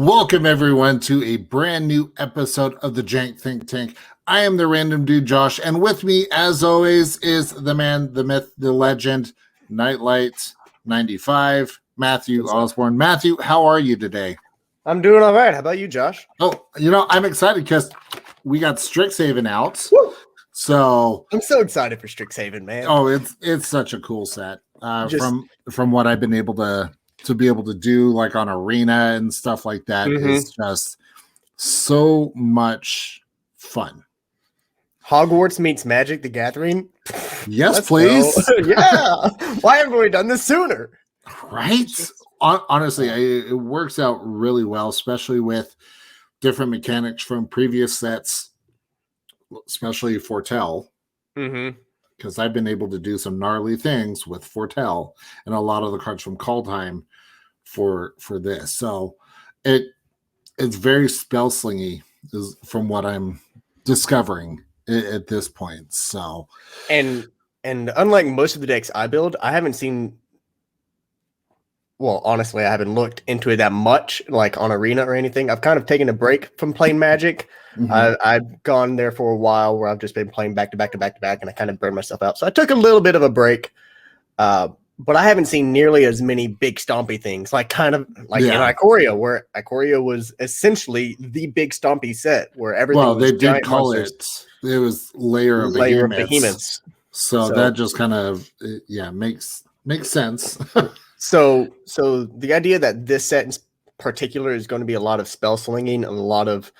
Welcome, everyone, to a brand new episode of the Jank Think Tank. I am the random dude, Josh, and with me, as always, is the man, the myth, the legend, Nightlight 95, Matthew Osborne. Matthew, how are you today? I'm doing all right. How about you, Josh? Oh, I'm excited because we got Strixhaven out. Woo! So I'm so excited for Strixhaven, man. Oh, it's such a cool set. From what I've been able to be able to do, like on Arena and stuff like that, is just so much fun. Hogwarts meets Magic the Gathering. Yes, please. Yeah. Why haven't we done this sooner? Right? Honestly, it works out really well, especially with different mechanics from previous sets, especially Fortell. Because I've been able to do some gnarly things with Fortell and a lot of the cards from Call Time for this. So it's very spell slingy from what I'm discovering at this point. So and unlike most of the decks I build, I haven't seen, well, honestly, I haven't looked into it that much, like on Arena or anything. I've kind of taken a break from playing Magic. I've gone there for a while where I've just been playing back to back, and I kind of burned myself out. So I took a little bit of a break, but I haven't seen nearly as many big stompy things, like in Ikoria, where Ikoria was essentially the big stompy set where everything. Well, they did call it. It was layer of behemoths. So that just kind of makes sense. So the idea that this set in particular is going to be a lot of spell slinging and a lot of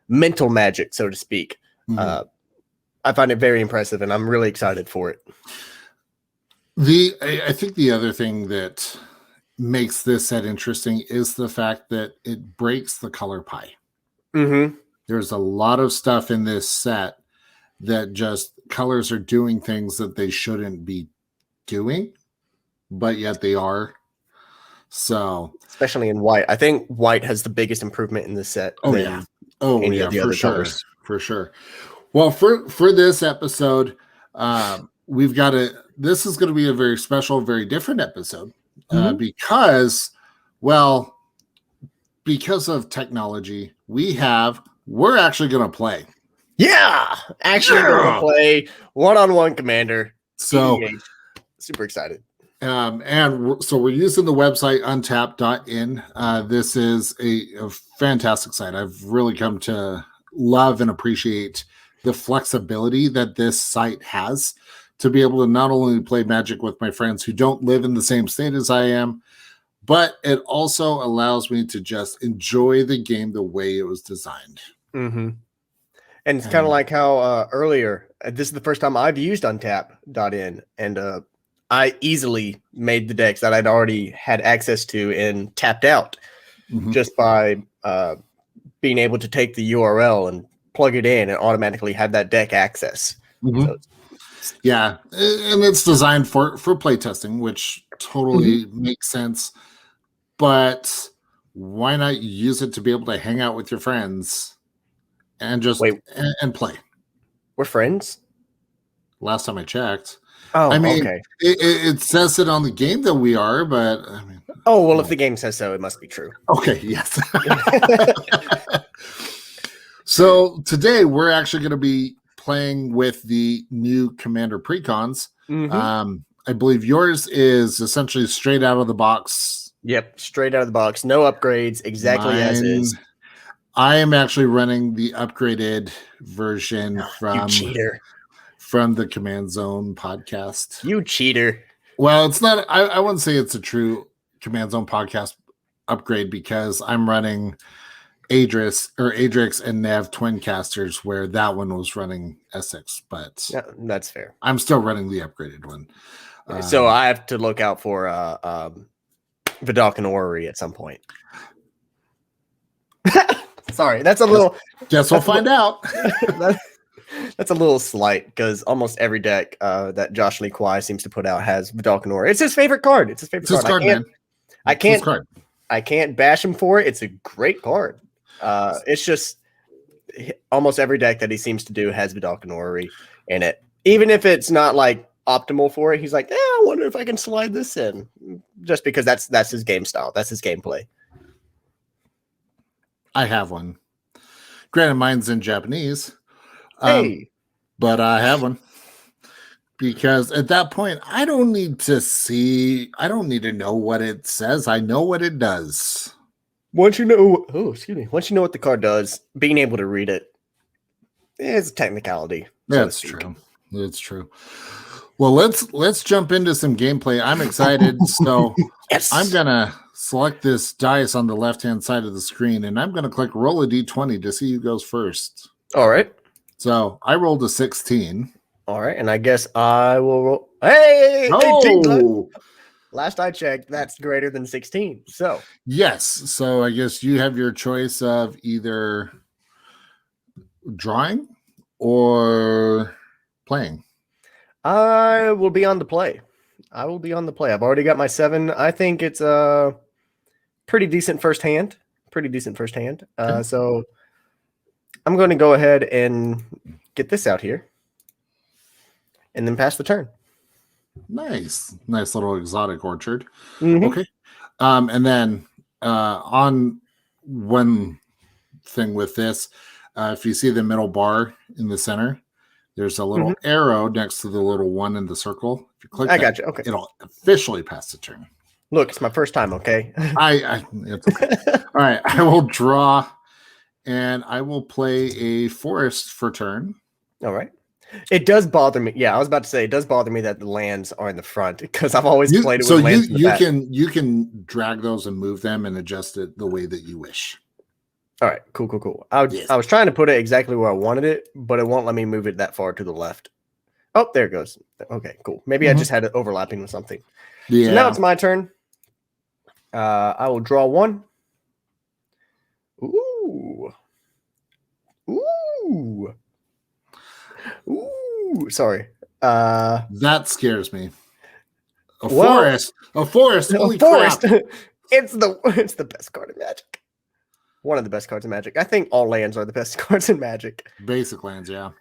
mental magic, so to speak. I find it very impressive, and I'm really excited for it. I think the other thing that makes this set interesting is the fact that it breaks the color pie. There's a lot of stuff in this set that just colors are doing things that they shouldn't be doing, but yet they are. So especially in white, I think white has the biggest improvement in this set. For sure. Well, for this episode, we've got this is going to be a very special, very different episode because of technology. We're actually going to play. Yeah, actually going to play one-on-one Commander. So EDH. Super excited. And so we're using the website untapped.in. This is a fantastic site. I've really come to love and appreciate the flexibility that this site has to be able to not only play Magic with my friends who don't live in the same state as I am, but it also allows me to just enjoy the game the way it was designed. And it's kind of like how earlier, this is the first time I've used untap.in, and I easily made the decks that I'd already had access to and tapped out just by being able to take the URL and plug it in and automatically have that deck access. So yeah, and it's designed for playtesting, which totally makes sense. But why not use it to be able to hang out with your friends and just and play? We're friends? Last time I checked. Oh, I mean, okay. It says it on the game that we are, but I mean. Oh, well, if the game says so, it must be true. Okay, yes. So today we're actually going to be playing with the new Commander Precons. I believe yours is essentially straight out of the box. Yep, straight out of the box. No upgrades, exactly as is. I am actually running the upgraded version from the Command Zone podcast. You cheater. Well, it's not. I wouldn't say it's a true Command Zone podcast upgrade because I'm running Adrix and Nev twin casters, where that one was running Essex, but yeah, that's fair. I'm still running the upgraded one. So I have to look out for Vidalcan Orrery at some point. Sorry, that's a little. Guess we'll find out. That's a little slight because almost every deck that Josh Lee Kwai seems to put out has Vidalcan Orrery. It's his favorite card. It's his favorite card. I can't bash him for it. It's a great card. It's just almost every deck that he seems to do has Vidalcan Orrery in it. Even if it's not like optimal for it, he's like, I wonder if I can slide this in. Just because that's his game style. That's his gameplay. I have one. Granted, mine's in Japanese. Hey. But I have one. Because at that point, I don't need to know what it says. I know what it does. Once you know what the card does, being able to read it is a technicality. That's true. It's true. Well, let's jump into some gameplay. I'm excited. So yes. I'm gonna select this dice on the left-hand side of the screen, and I'm gonna click roll a d20 to see who goes first. All right. So I rolled a 16. All right, and I guess I will roll. Hey! Oh! Last I checked, that's greater than 16. So yes. So I guess you have your choice of either drawing or playing. I will be on the play. I've already got my 7. I think it's a pretty decent first hand. Okay. So I'm going to go ahead and get this out here and then pass the turn. Nice little exotic orchard. Mm-hmm. Okay. And then on one thing with this, if you see the middle bar in the center, there's a little arrow next to the little one in the circle. If you click I got you. Okay. It'll officially pass the turn. Look, it's my first time, okay? It's okay. All right. I will draw and I will play a forest for turn. All right. It does bother me. Yeah, I was about to say it does bother me that the lands are in the front because I've always played it with lands in the back. You can drag those and move them and adjust it the way that you wish. All right, cool. I was trying to put it exactly where I wanted it, but it won't let me move it that far to the left. Oh, there it goes. Okay, cool. Maybe I just had it overlapping with something. Yeah. So now it's my turn. I will draw 1. Ooh, sorry. That scares me. A forest. Holy forest. Crap. It's the best card in Magic. One of the best cards in Magic. I think all lands are the best cards in Magic. Basic lands, yeah.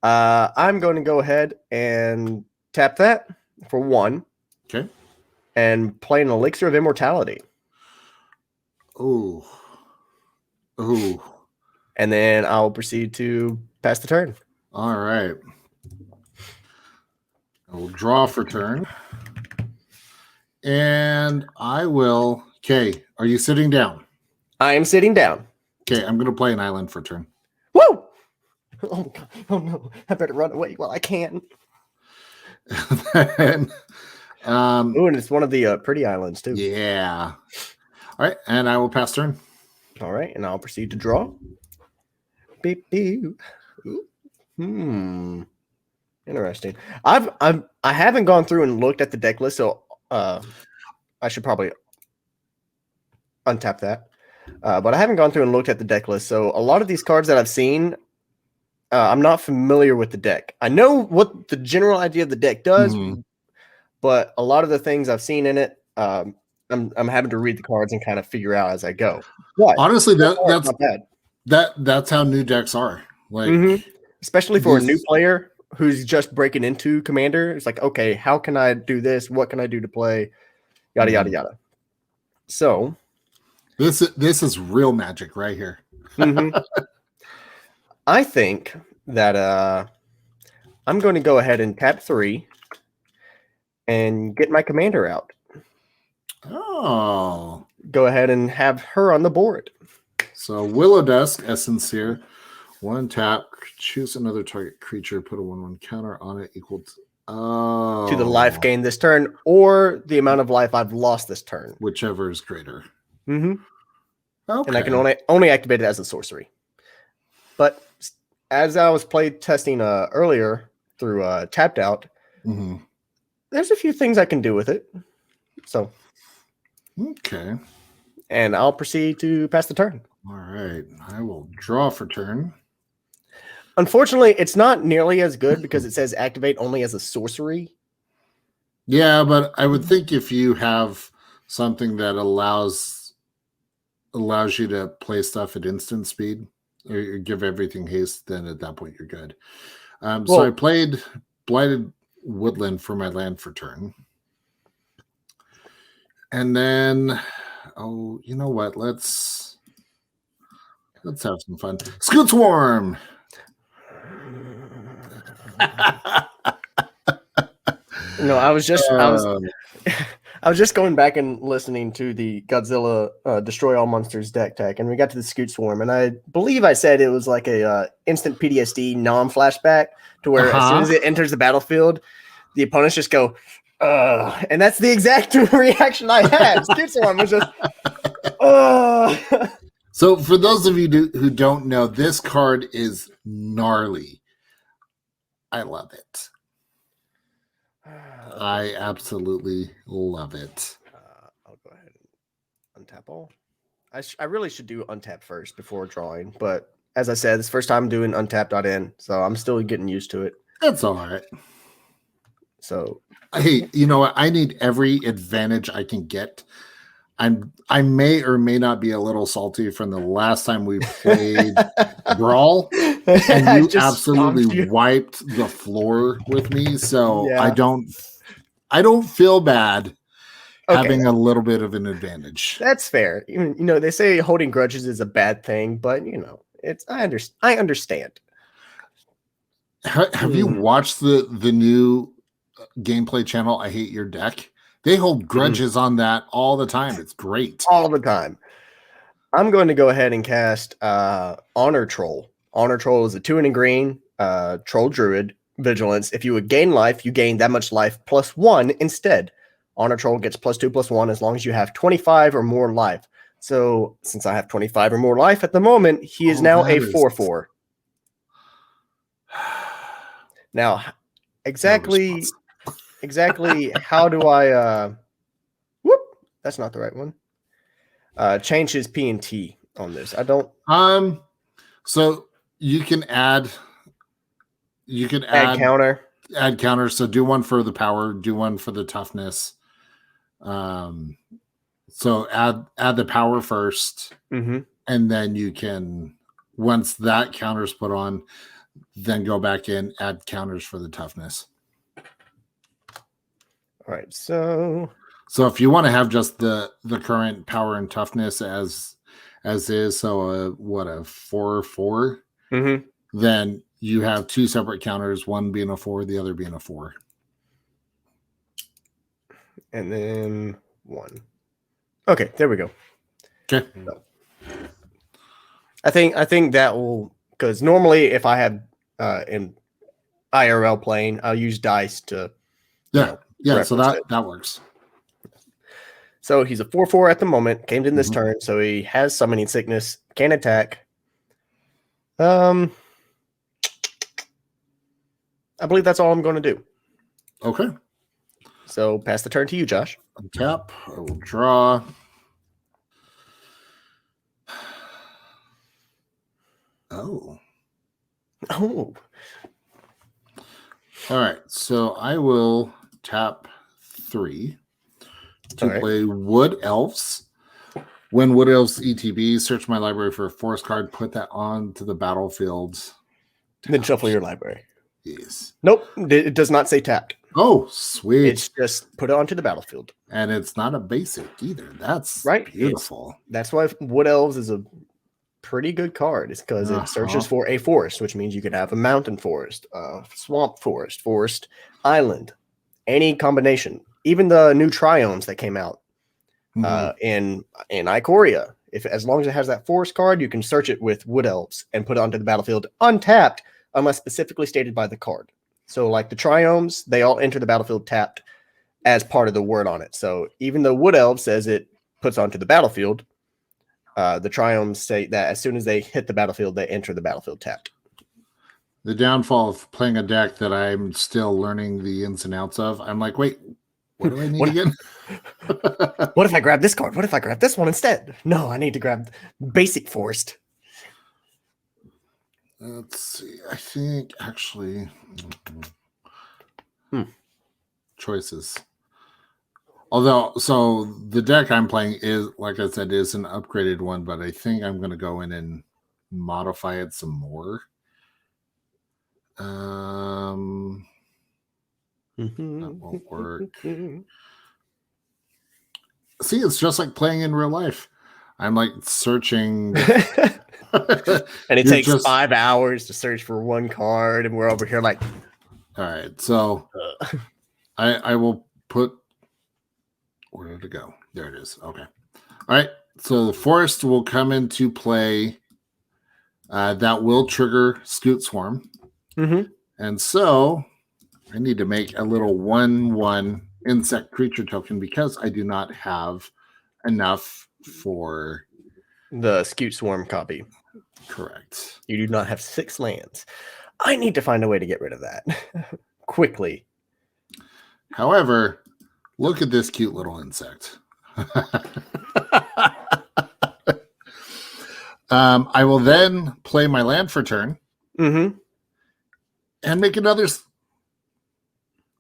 I'm going to go ahead and tap that for 1. Okay. And play an Elixir of Immortality. Ooh. And then I'll proceed to pass the turn. All right. I will draw for turn. And I will... Okay, are you sitting down? I am sitting down. Okay, I'm going to play an island for turn. Woo! Oh, my God. Oh, no. I better run away while I can. And, and it's one of the pretty islands, too. Yeah. All right, and I will pass turn. All right, and I'll proceed to draw. Beep, beep. Interesting. I haven't gone through and looked at the deck list, so I should probably untap that. But I haven't gone through and looked at the deck list, so a lot of these cards that I've seen, I'm not familiar with the deck. I know what the general idea of the deck does, but a lot of the things I've seen in it, I'm having to read the cards and kind of figure out as I go. But honestly, that's not bad. That's how new decks are. Like, especially for a new player who's just breaking into Commander. It's like, okay, how can I do this? What can I do to play? Yada yada yada. So this is real Magic right here. I think that I'm going to go ahead and tap 3 and get my Commander out. Oh. Go ahead and have her on the board. So Willow Dusk, Essence here. 1 tap, choose another target creature, put a 1/1 counter on it equal to the life gained this turn, or the amount of life I've lost this turn. Whichever is greater. Okay. And I can only activate it as a sorcery. But as I was testing earlier through Tapped Out, there's a few things I can do with it. So okay. And I'll proceed to pass the turn. All right. I will draw for turn. Unfortunately, it's not nearly as good because it says activate only as a sorcery. Yeah, but I would think if you have something that allows you to play stuff at instant speed or give everything haste, then at that point you're good. So I played Blighted Woodland for my land for turn. And then, you know what? Let's Let's have some fun. Scoot Swarm. No, I was just going back and listening to the Godzilla Destroy All Monsters deck tech, and we got to the Scoot Swarm, and I believe I said it was like a instant PTSD non-flashback to where as soon as it enters the battlefield, the opponents just go, and that's the exact reaction I had. Scoot Swarm was just, So for those of you who don't know, this card is gnarly. I love it. I absolutely love it. I'll go ahead and untap all. I really should do untap first before drawing, but as I said, it's the first time doing untap.in, so I'm still getting used to it. That's all right. So, hey, you know what? I need every advantage I can get. I may or may not be a little salty from the last time we played Brawl, and you absolutely wiped the floor with me. So yeah. I don't feel bad having a little bit of an advantage. That's fair. You know, they say holding grudges is a bad thing, but you know, I understand. Have you watched the new gameplay channel? I Hate Your Deck. They hold grudges on that all the time. It's great. All the time. I'm going to go ahead and cast Honor Troll. Honor Troll is a 2 green troll druid vigilance. If you would gain life, you gain that much life +1 instead. Honor Troll gets +2/+1 as long as you have 25 or more life. So since I have 25 or more life at the moment, he is now a 4/4. Now, exactly how do I that's not the right one. Change his P&T on this. I don't so you can add counter. Add counter. So do one for the power, do one for the toughness. So add the power first, and then you can, once that counter's put on, then go back in, add counters for the toughness. All right, so if you want to have just the current power and toughness as is, so a 4/4, then you have 2 separate counters, one being a 4, the other being a 4, and then 1. Okay, there we go. Okay, so, I think that will, because normally if I have in IRL playing, I'll use dice to so that works. So he's a 4/4 at the moment, came in this turn, so he has summoning sickness, can attack. I believe that's all I'm going to do. Okay. So pass the turn to you, Josh. Untap. I will draw. Oh. All right. So I will tap 3 to play Wood Elves. When Wood Elves ETB, search my library for a forest card, put that onto the battlefield. Then shuffle your library. Yes. Nope. It does not say tapped. Oh, sweet. It's just put it onto the battlefield. And it's not a basic either. That's beautiful. That's why Wood Elves is a pretty good card. It's because it searches for a forest, which means you can have a mountain forest, swamp forest, forest island, any combination. Even the new triomes that came out in Ikoria. As long as it has that forest card, you can search it with Wood Elves and put it onto the battlefield untapped, unless specifically stated by the card. So like the triomes, they all enter the battlefield tapped as part of the word on it. So even though Wood Elves says it puts onto the battlefield, the triomes say that as soon as they hit the battlefield, they enter the battlefield tapped. The downfall of playing a deck that I'm still learning the ins and outs of, I'm like, wait, what do I need again? What if I grab this card? What if I grab this one instead? No, I need to grab basic forest. Let's see. I think actually choices. Although, so the deck I'm playing is, like I said, is an upgraded one, but I think I'm going to go in and modify it some more. That won't work. See, it's just like playing in real life. I'm like searching. And it takes 5 hours to search for one card, and we're over here like, all right. So I will put, where did it go? There it is. Okay. All right. So the forest will come into play. That will trigger Scoot Swarm. Mm-hmm. And so I need to make a little 1/1 insect creature token because I do not have enough for the Scoot Swarm copy. Correct. You do not have 6 lands. I need to find a way to get rid of that quickly. However, look at this cute little insect. I will then play my land for turn. Mm-hmm. And make another.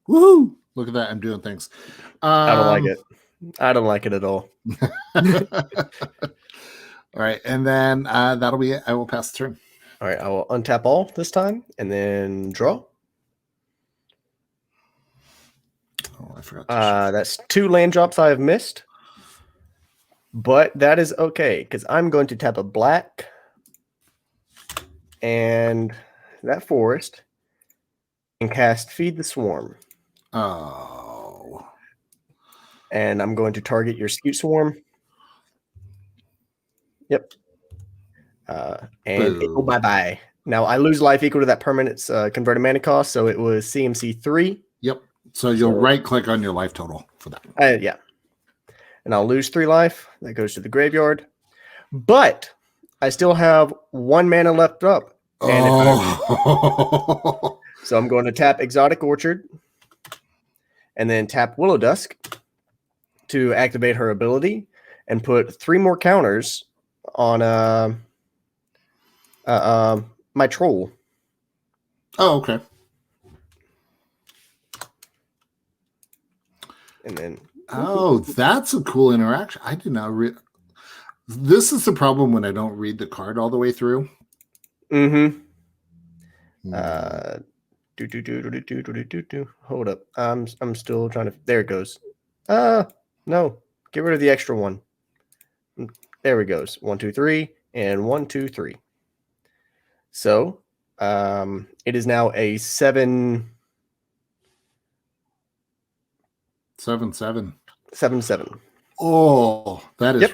Woohoo! Look at that. I'm doing things. I don't like it. I don't like it at all. All right. And then that'll be it. I will pass the turn. All right. I will untap all this time and then draw. Oh, I forgot. That's 2 land drops I have missed. But that is okay because I'm going to tap a black and that forest and cast Feed the Swarm. Oh. And I'm going to target your Scoot Swarm. Yep. And it, bye-bye. Now, I lose life equal to that permanent's converted mana cost, so it was CMC 3. Yep. So you'll right-click on your life total for that. Yeah. And I'll lose 3 life. That goes to the graveyard. But I still have 1 mana left up. Oh. So I'm going to tap Exotic Orchard and then tap Willow Dusk to activate her ability and put 3 more counters on my troll. Oh, okay. And then that's a cool interaction. I did not read. This is the problem when I don't read the card all the way through. Mm-hmm. Hold up. I'm still trying to. There it goes. No. Get rid of the extra one. There it goes. 1, 2, 3, and 1, 2, 3. So, it is now a 7-7. 7-7. Oh, that is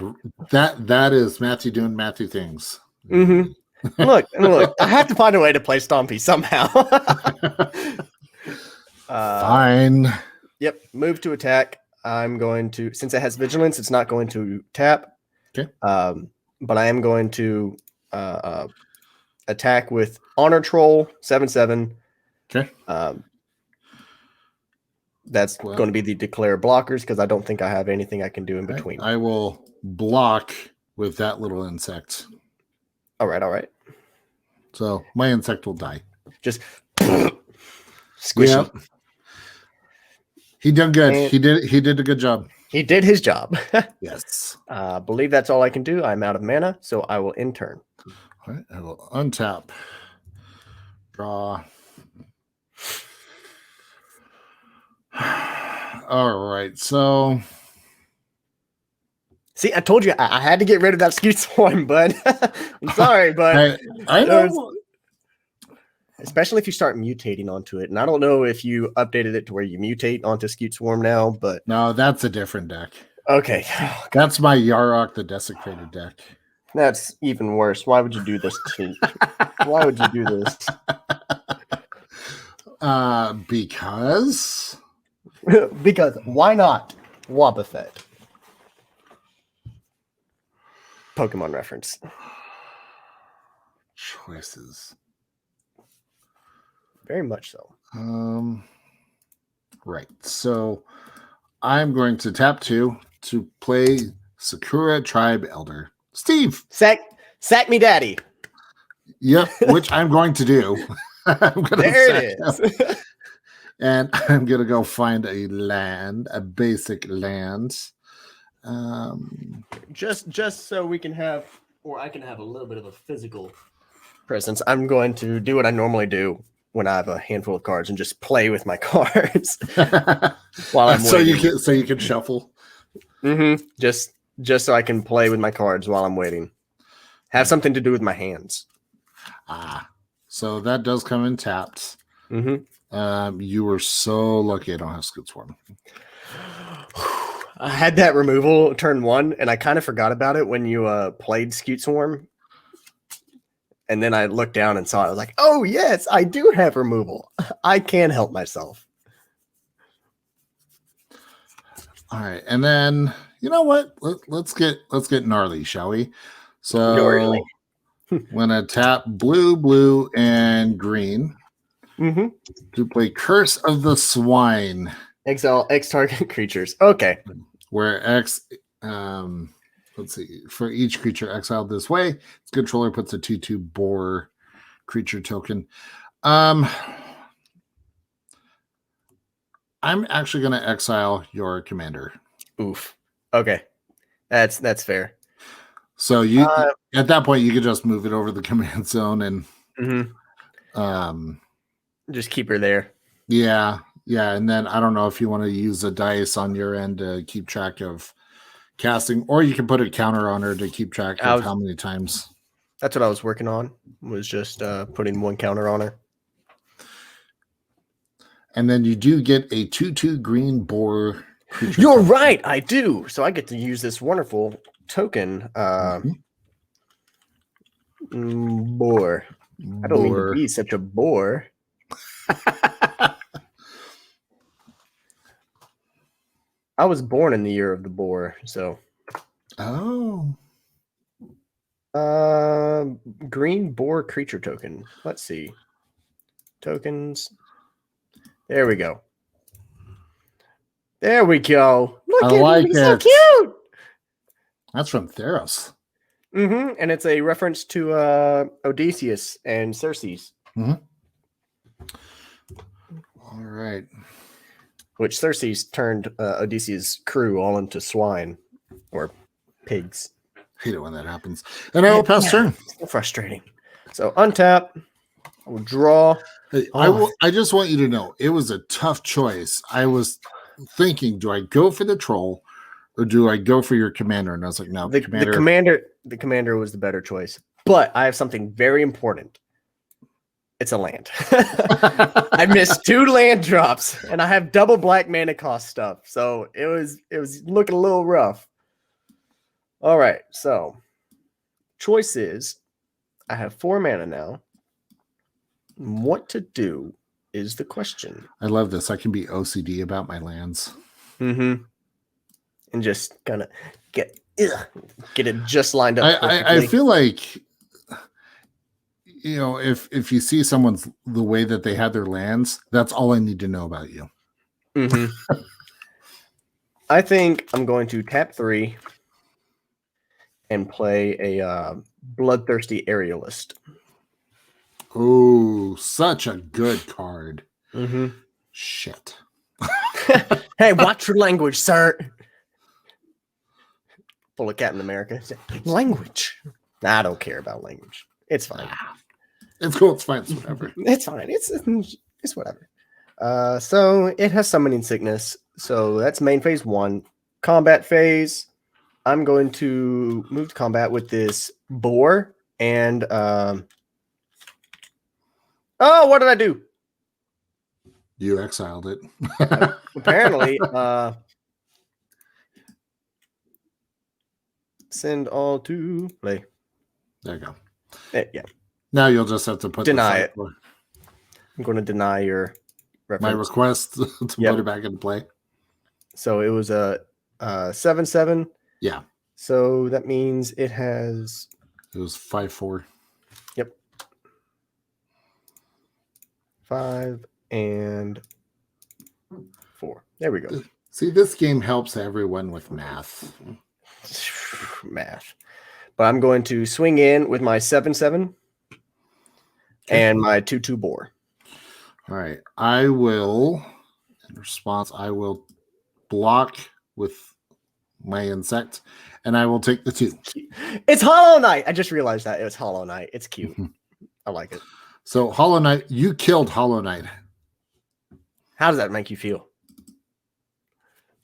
that is Matthew doing Matthew things. Mm-hmm. Look, I have to find a way to play Stompy somehow. Fine. Yep. Move to attack. I'm going to, since it has vigilance, it's not going to tap. Okay. But I am going to attack with Honor Troll 7/7. Okay. That's going to be the declare blockers because I don't think I have anything I can do in between. I will block with that little insect. All right. So my insect will die. Just squish him. He done good. And he did a good job. He did his job. Yes. I believe that's all I can do. I'm out of mana, so I will end turn. All right. I will untap. Draw. All right. So. See, I told you I had to get rid of that Scoot Swarm, bud. I'm sorry, but I know. Especially if you start mutating onto it. And I don't know if you updated it to where you mutate onto Scoot Swarm now, but no, that's a different deck. Okay. That's my Yarok the Desecrated deck. That's even worse. Why would you do this to me? Why would you do this? Because why not? Wobbuffet. Pokemon reference. Choices. Very much so. Right. So I'm going to tap 2 to play Sakura Tribe Elder. Steve. Sack me daddy. Yep, which I'm going to do. There it is. And I'm going to go find a land, a basic land. Just so we can have, or I can have a little bit of a physical presence, I'm going to do what I normally do when I have a handful of cards and just play with my cards while I'm so you can shuffle. Mm-hmm. Just just so I can play with my cards while I'm waiting. Have something to do with my hands. So that does come in tapped. You were so lucky I don't have Scoot Swarm. I had that removal turn 1, and I kind of forgot about it when you played Scoot Swarm. And then I looked down and saw it. I was like, oh, yes, I do have removal. I can help myself. All right. And then, you know what? Let's get gnarly, shall we? So I'm going to tap blue, and green to play Curse of the Swine. Exile X target creatures. Okay. Where X, let's see, for each creature exiled this way, its controller puts a 2/2 boar creature token. I'm actually going to exile your commander. Oof. Okay. That's fair. So you at that point you could just move it over the command zone and just keep her there. Yeah, and then I don't know if you want to use a dice on your end to keep track of casting, or you can put a counter on her to keep track of how many times. That's what I was working on, was just putting one counter on her. And then you do get a 2/2 green boar creature. You're right, I do. So I get to use this wonderful token. Boar. I don't mean to be such a bore. I was born in the year of the boar, so. Green boar creature token. Let's see. Tokens. There we go. There we go. Look at like him. He's so cute. That's from Theros. And it's a reference to Odysseus and Circe. All right. Which Circe turned Odysseus' crew all into swine or pigs. Hate it when that happens. And I will pass turn. So frustrating. So untap. I will draw. Hey, I just want you to know it was a tough choice. I was thinking, do I go for the troll or do I go for your commander? And I was like, no, the commander was the better choice. But I have something very important. It's a land. I missed 2 land drops, and I have double black mana cost stuff. So it was looking a little rough. All right, so choice is I have 4 mana now. What to do is the question. I love this. I can be OCD about my lands. And just kind of get it just lined up. I feel like, you know, if you see someone's the way that they have their lands, that's all I need to know about you. I think I'm going to tap 3 and play a Bloodthirsty Aerialist. Oh, such a good card. Shit. Hey, watch your language, sir. Full of Captain America. Language. Nah, I don't care about language. It's fine. It's cool. It's fine. It's whatever. It's fine. It's whatever. So it has Summoning Sickness. So that's main phase 1. Combat phase. I'm going to move to combat with this boar and oh, what did I do? You exiled it. Apparently, send all to play. There you go. Yeah. Now you'll just have to deny it. I'm going to deny your reference. My request to put it back into play. So it was a 7/7. Yeah. So that means it has. It was 5/4. Yep. 5 and 4. There we go. See, this game helps everyone with math. But I'm going to swing in with my 7/7 and my 2/2 boar. All right. I will, in response, I will block with my insect, and I will take the 2. It's Hollow Knight. I just realized that it was Hollow Knight. It's cute. I like it. So Hollow Knight, you killed Hollow Knight. How does that make you feel?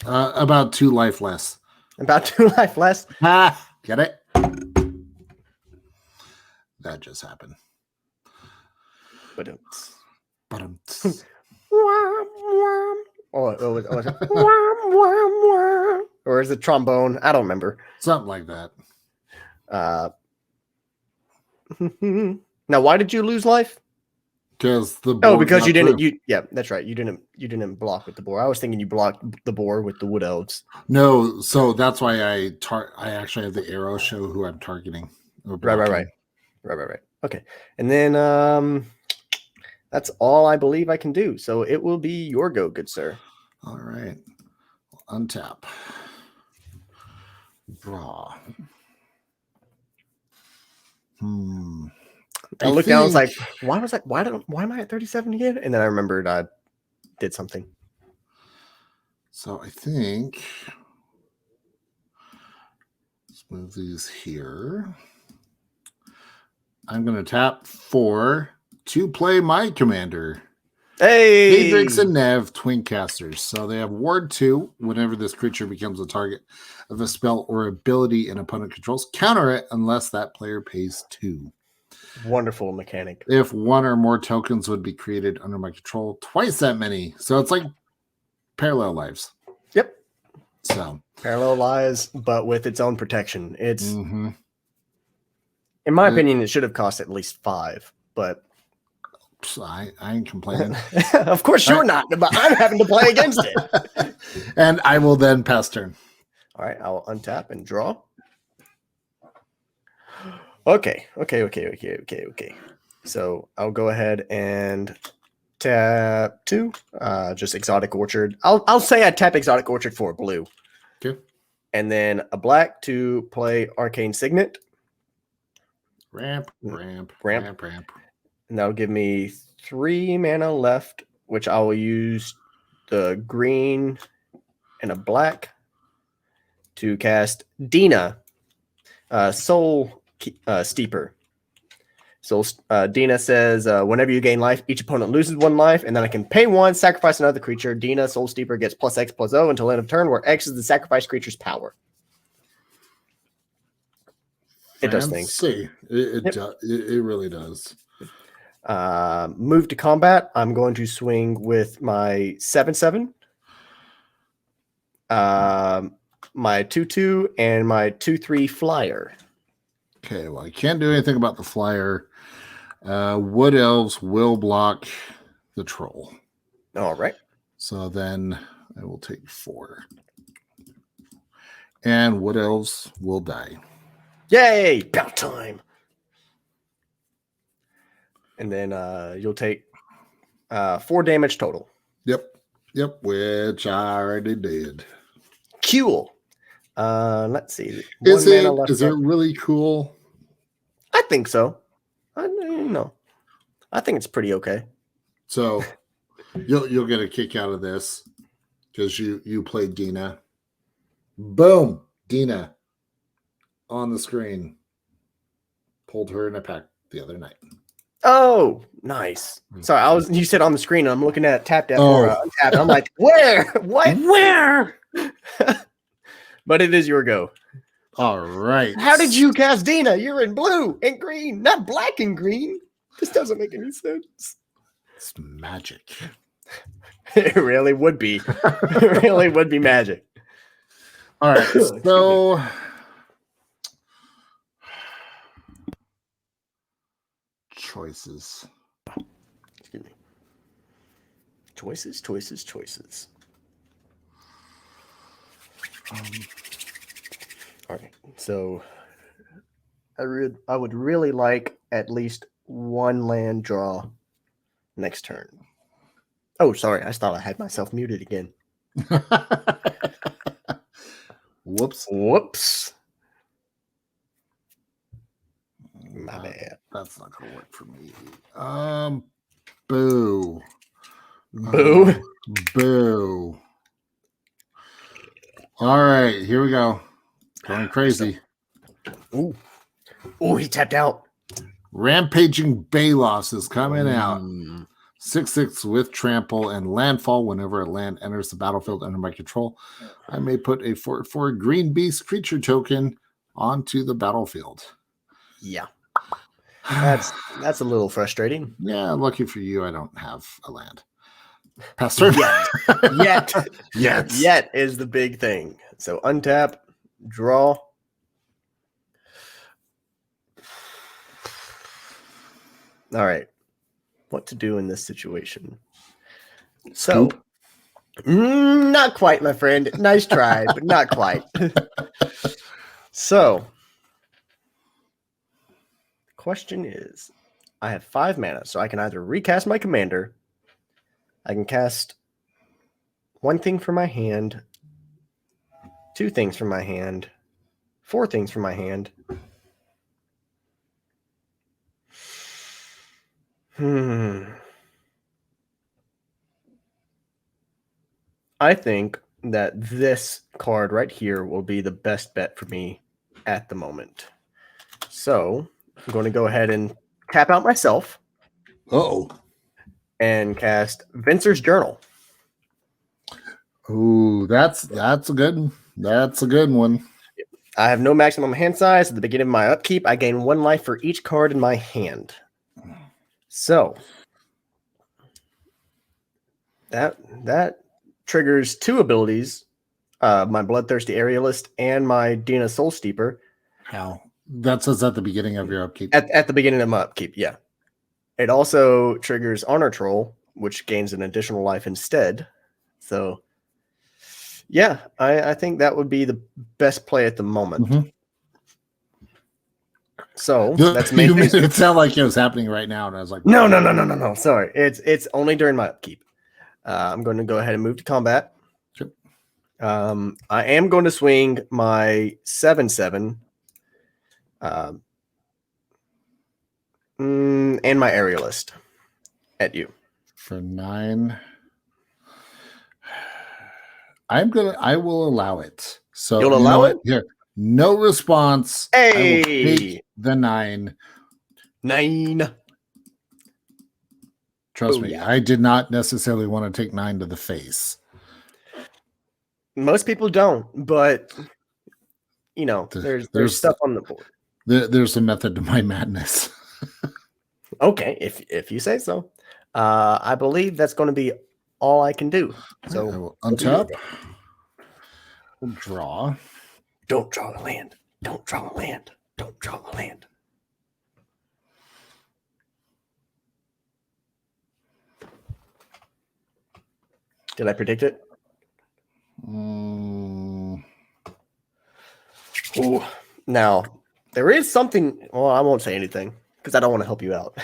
About 2 life less. About 2 life less. Get it? That just happened. But or is it trombone? I don't remember. Something like that. Now, why did you lose life? Because because you didn't. Yeah, that's right. You didn't block with the boar. I was thinking you blocked the boar with the wood elves. No, so that's why I actually have the arrow show who I'm targeting. Right. Okay, and then that's all I believe I can do. So it will be your go, good sir. All right, untap, draw. I looked down. I was like, "Why was that? Why am I at 37 again?" And then I remembered I did something. So I think let's move these here. I'm going to tap 4 to play my commander. Hey, Daedrix and Nev, twin casters. So they have Ward 2. Whenever this creature becomes a target of a spell or ability an opponent controls, counter it unless that player pays 2. Wonderful mechanic. If 1 or more tokens would be created under my control, twice that many. So it's like parallel lives. Yep. So parallel lives, but with its own protection. It's in my opinion, it should have cost at least 5, but I ain't complaining. Of course you're not, but I'm having to play against it. And I will then pass turn. All right, I'll untap and draw. Okay. So I'll go ahead and tap 2. Just Exotic Orchard. I'll say I tap Exotic Orchard for a blue. Okay. And then a black to play Arcane Signet. Ramp. And that'll give me 3 mana left, which I will use the green and a black to cast Dina, Soul Steeper. So Dina says, whenever you gain life, each opponent loses 1 life, and then I can pay 1, sacrifice another creature. Dina, Soul Steeper gets +X/+0 until end of turn, where X is the sacrificed creature's power. It does things. It really does. Move to combat. I'm going to swing with my 7/7, my 2/2, and my 2/3 flyer. Okay, well, I can't do anything about the flyer. Wood elves will block the troll. All right. So then I will take 4. And wood elves will die. Yay! About time. And then you'll take 4 damage total. Yep, which I already did. Cool. Let's see. Is it really cool? I think so. I think it's pretty okay. So you'll get a kick out of this because you played Dina. Boom, Dina on the screen. Pulled her in a pack the other night. Oh, nice. Sorry, you said on the screen, and I'm looking at tap depth or untap. I'm like, where? What? Where? But it is your go. All right. How did you cast Dina? You're in blue and green, not black and green. This doesn't make any sense. It's magic. It really would be. It really would be magic. All right. So choices. Excuse me. Choices. All right. So I would really like at least 1 land draw next turn. Oh, sorry. I thought I had myself muted again. Whoops. My bad. That's not going to work for me. Boo. Boo. All right, here we go. Going crazy. Ooh, he tapped out. Rampaging Balos is coming out. 6/6 with trample and landfall. Whenever a land enters the battlefield under my control, I may put a 4/4 green beast creature token onto the battlefield. Yeah. That's a little frustrating. Yeah, lucky for you, I don't have a land. Pass turn. Yet is the big thing. So untap, draw. All right. What to do in this situation? So, not quite, my friend. Nice try, but not quite. So, the question is, I have 5 mana, so I can either recast my commander, I can cast 1 thing from my hand, 2 things from my hand, 4 things from my hand. I think that this card right here will be the best bet for me at the moment. So I'm going to go ahead and tap out myself. And cast Vincer's Journal. Ooh, that's a good one. I have no maximum hand size. At the beginning of my upkeep, I gain 1 life for each card in my hand. So that triggers 2 abilities, my Bloodthirsty Aerialist and my Dina Soul Steeper. How? That says at the beginning of your upkeep. At the beginning of my upkeep, yeah. It also triggers Honor Troll, which gains an additional life instead. So, yeah, I think that would be the best play at the moment. Mm-hmm. So that's you made it sound like it was happening right now, and I was like, no. Sorry, it's only during my upkeep. I'm going to go ahead and move to combat. Sure. I am going to swing my 7/7, and my Aerialist at you for 9. I will allow it. So you'll allow it here. No response. Hey, I will take the 9. 9. Trust me, yeah. I did not necessarily want to take 9 to the face. Most people don't, but you know, there's stuff on the board. There's a method to my madness. Okay, if you say so. I believe that's going to be all I can do. So I will untap. We'll draw. Don't draw the land. Don't draw the land. Don't draw the land. Did I predict it? Ooh. Now, there is something. Well, I won't say anything because I don't want to help you out.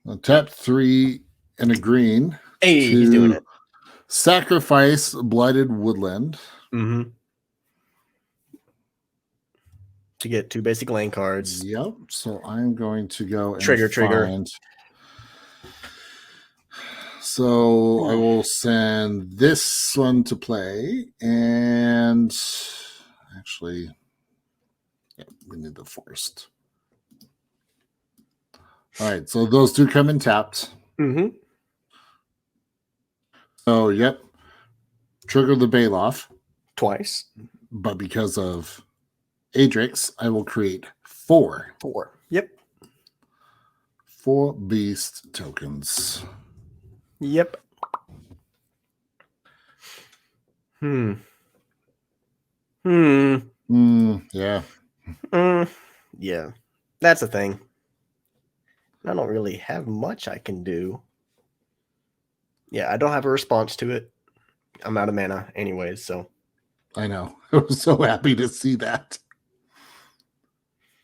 I'll tap 3 and a green. Hey, he's doing it. Sacrifice Blighted Woodland. Mm-hmm. To get 2 basic land cards. Yep. So I'm going to go and trigger. So I will send this one to play, and actually, yeah, we need the forest. All right, so those 2 come in tapped. Mm-hmm. So, yep, trigger the Baloth twice, but because of Adrix, I will create 4. 4. Yep. 4 beast tokens. Yep. Yeah. Yeah. That's the thing. I don't really have much I can do. Yeah, I don't have a response to it. I'm out of mana anyways, so. I know. I was so happy to see that.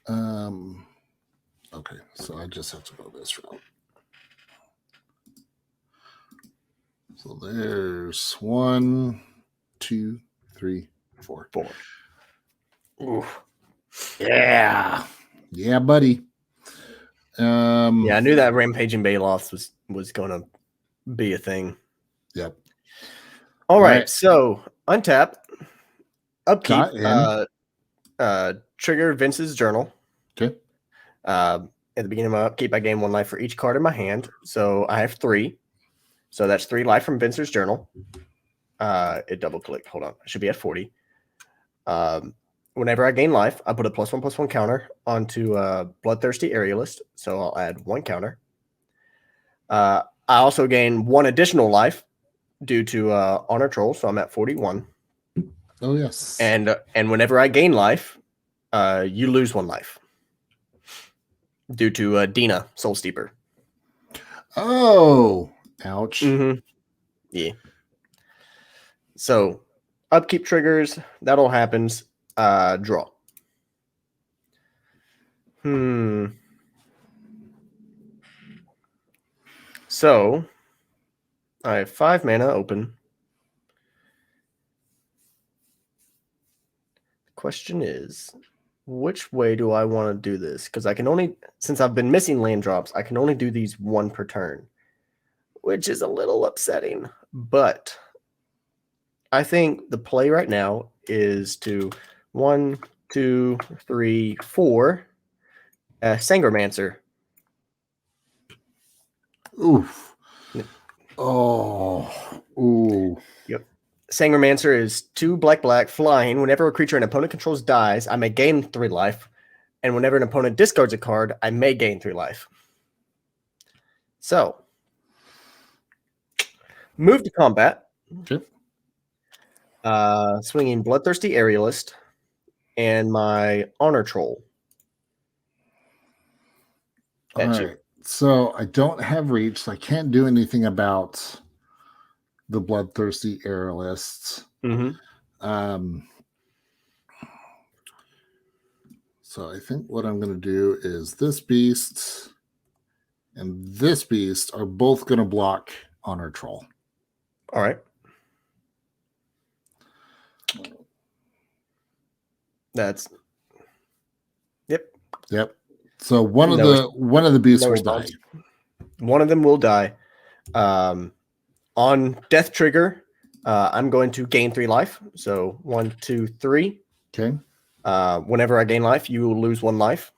Okay, so I just have to go this route. So there's 1, 2, 3, 4. 4. Ooh. Yeah. Yeah, buddy. Yeah, I knew that Rampaging Baloth was going to be a thing. Yep. All right, so untap, upkeep, Got in. Trigger Vince's Journal. Okay. At the beginning of my upkeep, I gain 1 life for each card in my hand. So I have 3. So that's 3 life from Vincer's Journal. It double clicked. Hold on. I should be at 40. Whenever I gain life, I put a +1/+1 counter onto Bloodthirsty Aerialist. So I'll add 1 counter. I also gain 1 additional life due to Honor Troll. So I'm at 41. Oh, yes. And whenever I gain life, you lose 1 life due to Dina, Soul Steeper. Oh, ouch. Mm-hmm. Yeah. So, upkeep triggers, that all happens. Draw. So, I have 5 mana open. The question is, which way do I want to do this? Because I can only, since I've been missing land drops, I can only do these 1 per turn, which is a little upsetting. But I think the play right now is to 1, 2, 3, 4, Sangromancer. Oof. Oh. Ooh. Yep. Sangromancer is 2 black flying. Whenever a creature an opponent controls dies, I may gain 3 life. And whenever an opponent discards a card, I may gain 3 life. So, move to combat. Okay. Swinging Bloodthirsty Aerialist and my Honor Troll. All right. So I don't have reach, so I can't do anything about the Bloodthirsty Aerialists. Mm-hmm. So I think what I'm going to do is this beast and this beast are both going to block Honor Troll. All right. That's Yep. So one of the beasts will die. One of them will die. On death trigger, I'm going to gain 3 life. So 1, 2, 3. Okay. Whenever I gain life, you will lose 1 life.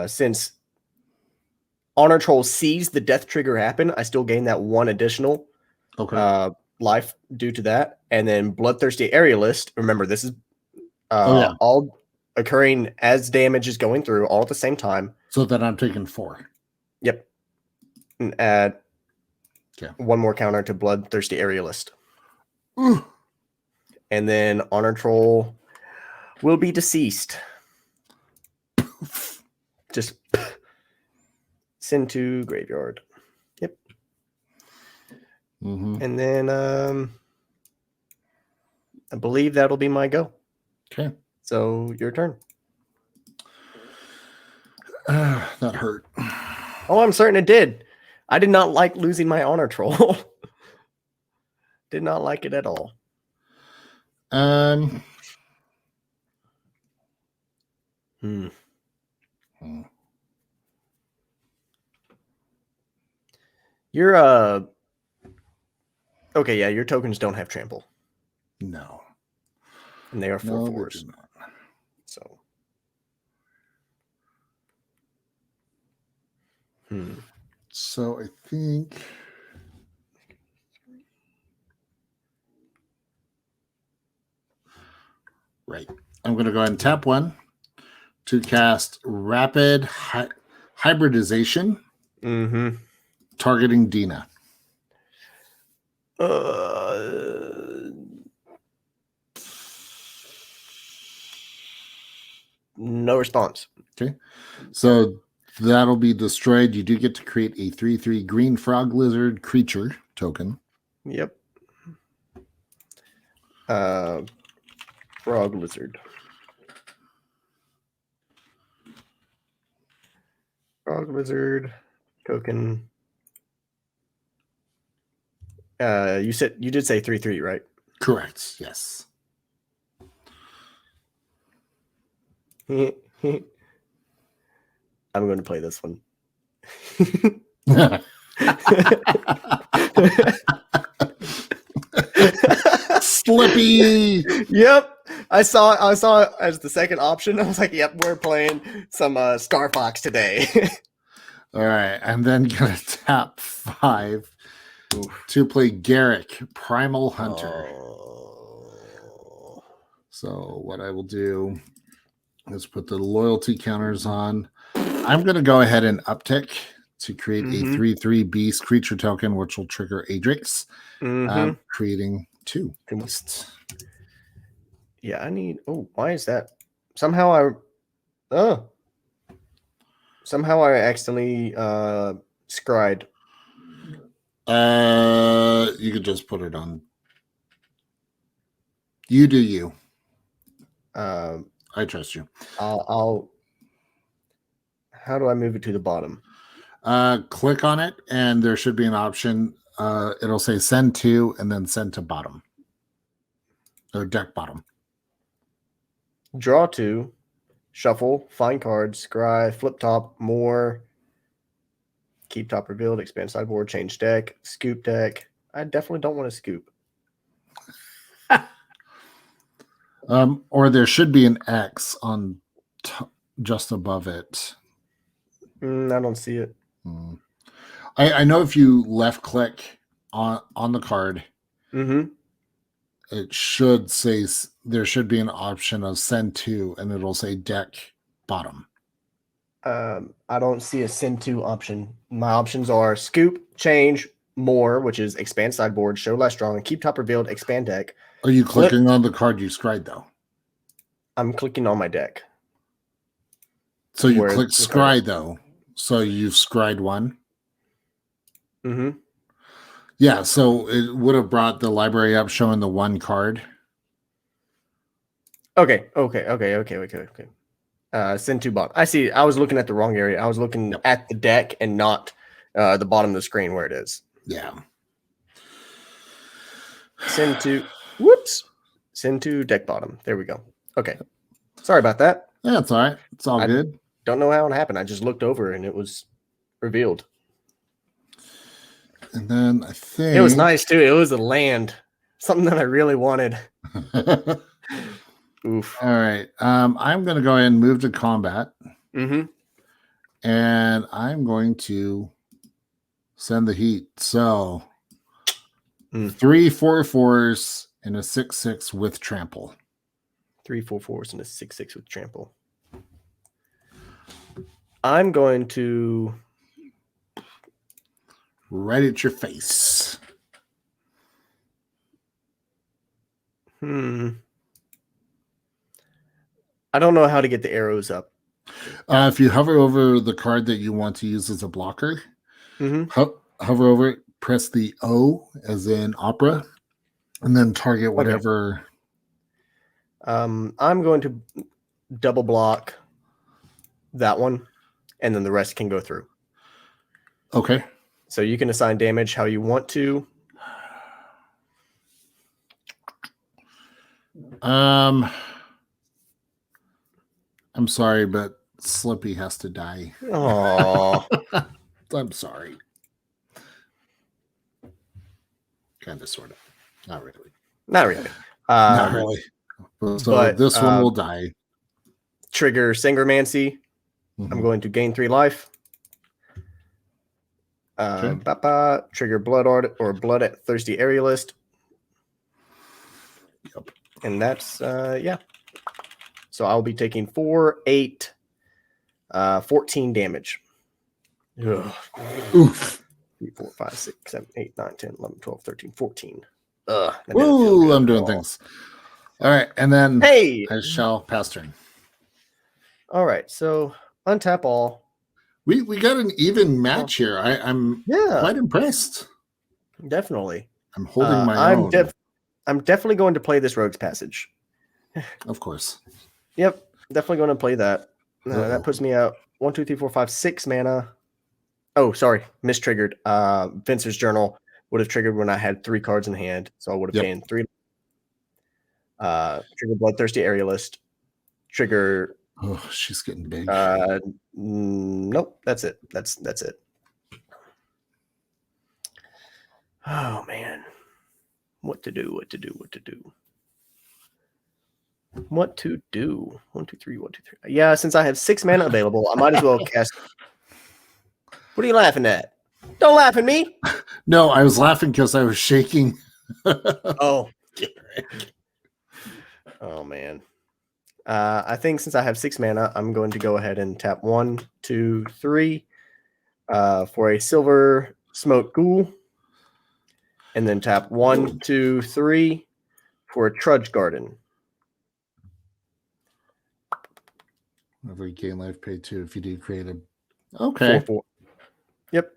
Since Honor Troll sees the death trigger happen, I still gain that 1 additional life due to that. And then Bloodthirsty Aerialist. Remember, this is all occurring as damage is going through all at the same time. So that I'm taking 4. Yep. And add 1 more counter to Bloodthirsty Aerialist. Ooh. And then Honor Troll will be deceased. Just send to graveyard. Yep. Mm-hmm. And then I believe that'll be my go. Okay. So your turn. That hurt. Oh, I'm certain it did. I did not like losing my Honor Troll. Did not like it at all. You're okay, yeah, your tokens don't have trample. No. And they are 4/4s. So So I think right. I'm going to go ahead and tap 1 to cast Rapid Hybridization, targeting Dina. No response. Okay. So that'll be destroyed. You do get to create a 3/3 green frog lizard creature token. Yep. Frog lizard. Frog lizard token. You did say 3/3, right? Correct. Yes. I'm going to play this one. Slippy. Yep. I saw it as the second option. I was like, yep, we're playing some Star Fox today. All right, I'm then gonna tap 5 to play Garrick, Primal Hunter. So what I will do is put the loyalty counters on. I'm going to go ahead and uptick to create a 3/3 beast creature token, which will trigger Adrix, creating 2 beasts. Yeah, I need. Oh, why is that? Somehow I accidentally scried. You could just put it on. You do you. I trust you. I'll. How do I move it to the bottom? Click on it, and there should be an option. It'll say send to, and then send to bottom. Or deck bottom. Draw 2, shuffle, find cards, scry, flip top, more, keep top revealed, expand sideboard, change deck, scoop deck. I definitely don't want to scoop. Or there should be an X on just above it. I don't see it. I know if you left click on the card, it should say there should be an option of send to, and it'll say deck bottom. I don't see a send to option. My options are scoop, change, more, which is expand sideboard, show less strong, keep top revealed, expand deck. Are you clicking on the card you scried though? I'm clicking on my deck. So you click scry though. So you've scried 1. Yeah, so it would have brought the library up showing the 1 card. Okay. Send to bottom. I see. I was looking at the wrong area. I was looking at the deck and not the bottom of the screen where it is. Yeah. Send to deck bottom. There we go. Okay. Sorry about that. Yeah, it's all right. It's all good. Don't know how it happened. I just looked over and it was revealed. And then I think it was nice too. It was a land, something that I really wanted. Oof. All right. I'm going to go ahead and move to combat. And I'm going to send the heat. So 3 4/4s and a 6/6 with trample. 3 4/4s and a 6/6 with trample. I'm going to right at your face. I don't know how to get the arrows up. If you hover over the card that you want to use as a blocker, hover over it, press the O as in opera, and then target whatever. I'm going to double block that one, and then the rest can go through. Okay. So you can assign damage how you want to. I'm sorry, but Slippy has to die. Oh, I'm sorry. Kind of, sort of. Not really. Not really. Not really. So this one will die. Trigger Sangromancy. I'm going to gain 3 life. Trigger Blood Art or Blood at Thirsty Aerialist. Yep. And that's yeah. So I'll be taking 4, 8, 14 damage. Ugh. Oof. 3, 4, 5, 6, 7, 8, 9, 10, 11, 12, 13, 14. Ooh, I'm doing things. All right, and then I shall pass turn. All right, so untap all. We got an even match here. I'm quite impressed. Definitely. I'm holding my own. I'm definitely going to play this Rogue's Passage. Of course. Yep, definitely going to play that. That puts me at 1, 2, 3, 4, 5, 6 mana. Oh, sorry, mistriggered. Vince's Journal would have triggered when I had 3 cards in hand, so I would have gained 3. Trigger Bloodthirsty Aerialist. Trigger. Oh, she's getting big. Nope, that's it. That's it. Oh man, what to do? 1, 2, 3, 1, 2, 3. Yeah, since I have 6 mana available, I might as well cast. What are you laughing at? Don't laugh at me. No, I was laughing because I was shaking. Oh. Oh, man. I think since I have 6 mana, I'm going to go ahead and tap 1, 2, 3 for a silver smoke ghoul. And then tap 1, 2, 3 for a trudge garden. Every gain life, pay 2 if you do create a. Okay. 4. Yep.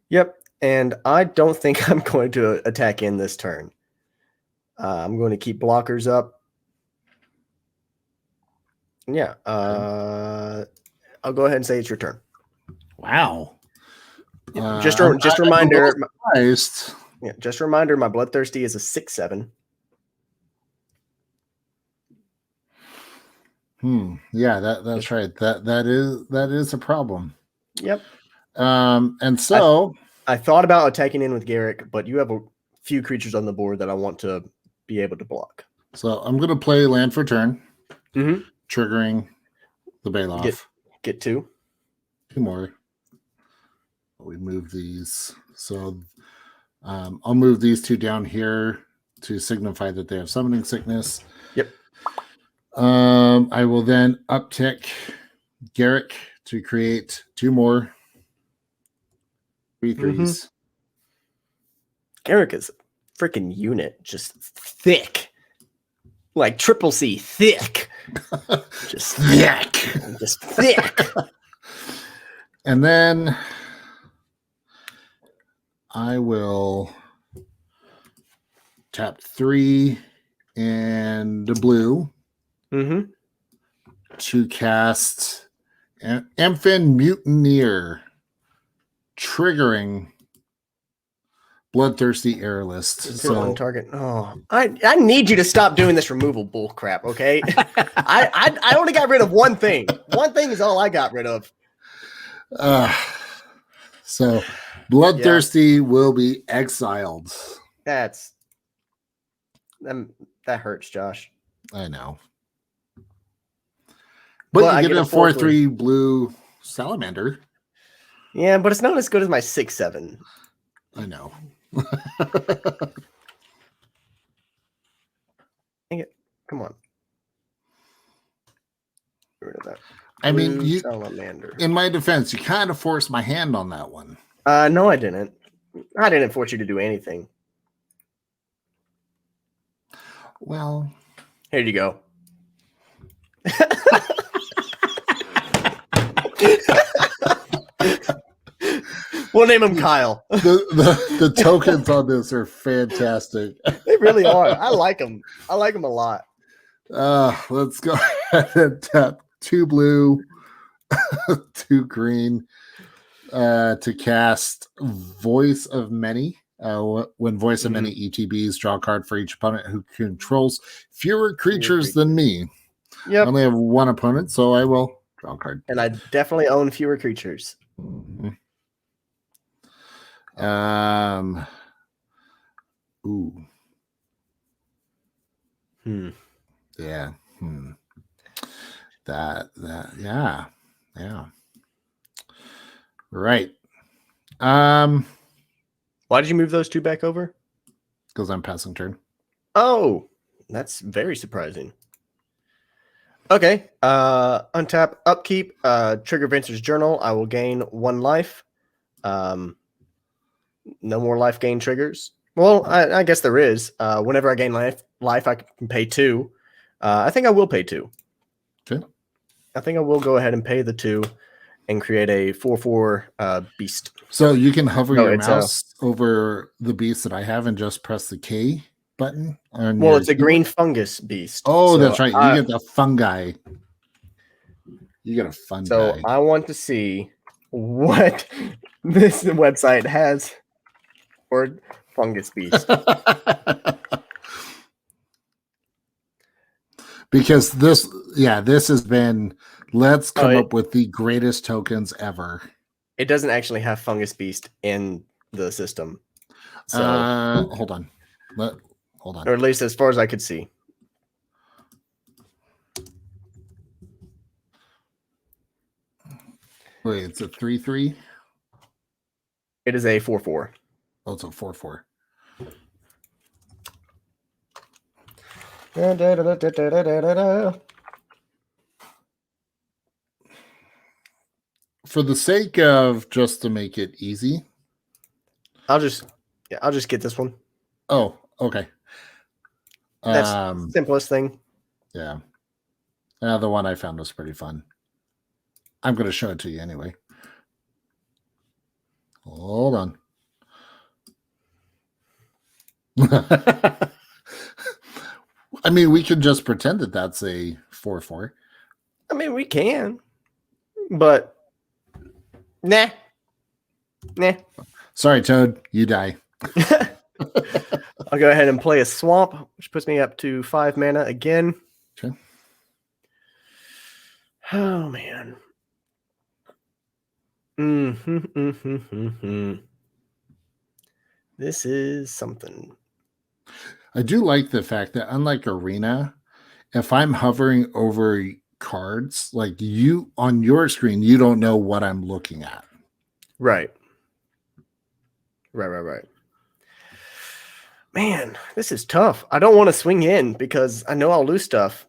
Yep. And I don't think I'm going to attack in this turn. I'm going to keep blockers up. Yeah. I'll go ahead and say it's your turn. Wow. Just a reminder. Yeah, just a reminder. My Bloodthirsty is a 6/7. Yeah, that's right. That is a problem. Yep. And so I thought about attacking in with Garrick, but you have a few creatures on the board that I want to be able to block. So I'm going to play land for turn, triggering the Baloth. Get 2 more. We move these. So I'll move these 2 down here to signify that they have summoning sickness. Yep. I will then uptick Garrick to create 2 more 3/3s. Garrick is a freaking unit, just thick, like triple C, thick, just thick. And then I will tap 3 and a blue to cast Amphin Mutineer, triggering Bloodthirsty Airlist. So on target. Oh, I need you to stop doing this removal bull crap, okay? I only got rid of one thing. One thing is all I got rid of. So Bloodthirsty will be exiled. That hurts, Josh. I know. But you get a 4/3 blue salamander. Yeah, but it's not as good as my 6/7. I know. Dang it. Come on. Get rid of that. I mean, salamander. In my defense, you kind of forced my hand on that one. No, I didn't. I didn't force you to do anything. Well, here you go. We'll name him Kyle. The tokens on this are fantastic. They really are. I like them. I like them a lot. Let's go ahead and tap 2 blue, 2 green to cast Voice of Many. When Voice of Many ETBs, draw a card for each opponent who controls fewer creatures than me. Yep. I only have 1 opponent, so I will draw a card. And I definitely own fewer creatures. Ooh. Yeah. That yeah. Right. Why did you move those 2 back over? Because I'm passing turn. Oh, that's very surprising. Okay. Untap, upkeep, trigger Venture's Journal. I will gain 1 life. No more life gain triggers. Well, I guess there is. Whenever I gain life, I can pay 2. I think I will pay 2. Okay. I think I will go ahead and pay the 2 and create a 4/4 beast. So you can hover your mouse over the beast that I have and just press the K button. It's a green fungus beast. Oh, so that's right. You get the fungi. You get a fungi. So I want to see what this website has for fungus beast. Because this has been, let's come up with the greatest tokens ever. It doesn't actually have fungus beast in the system. So hold on. Hold on. Or at least as far as I could see. Wait, it's a 3/3? It is a 4/4. Oh, it's a 4/4. For the sake of just to make it easy, I'll just get this one. Oh, okay. That's the simplest thing. Yeah. The one I found was pretty fun. I'm going to show it to you anyway. Hold on. I mean, we could just pretend that that's a 4/4. I mean, we can, but nah. Sorry, Toad, you die. I'll go ahead and play a swamp, which puts me up to 5 mana again. Okay. Oh man. This is something. I do like the fact that unlike Arena, if I'm hovering over cards, like you on your screen, you don't know what I'm looking at. Right. Man, this is tough. I don't want to swing in because I know I'll lose stuff.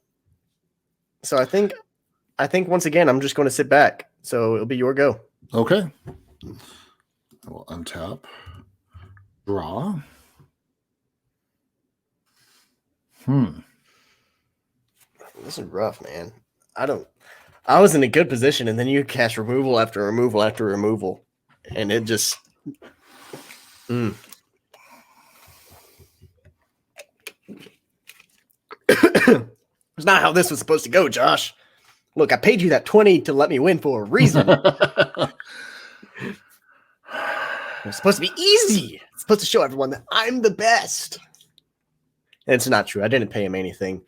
So I think once again, I'm just going to sit back. So it'll be your go. Okay. I will untap. Draw. This is rough, man. I was in a good position, and then you cast removal after removal after removal. And it just It's not how this was supposed to go, Josh. Look, I paid you that 20 to let me win for a reason. It's supposed to be easy. It's supposed to show everyone that I'm the best. And it's not true. I didn't pay him anything.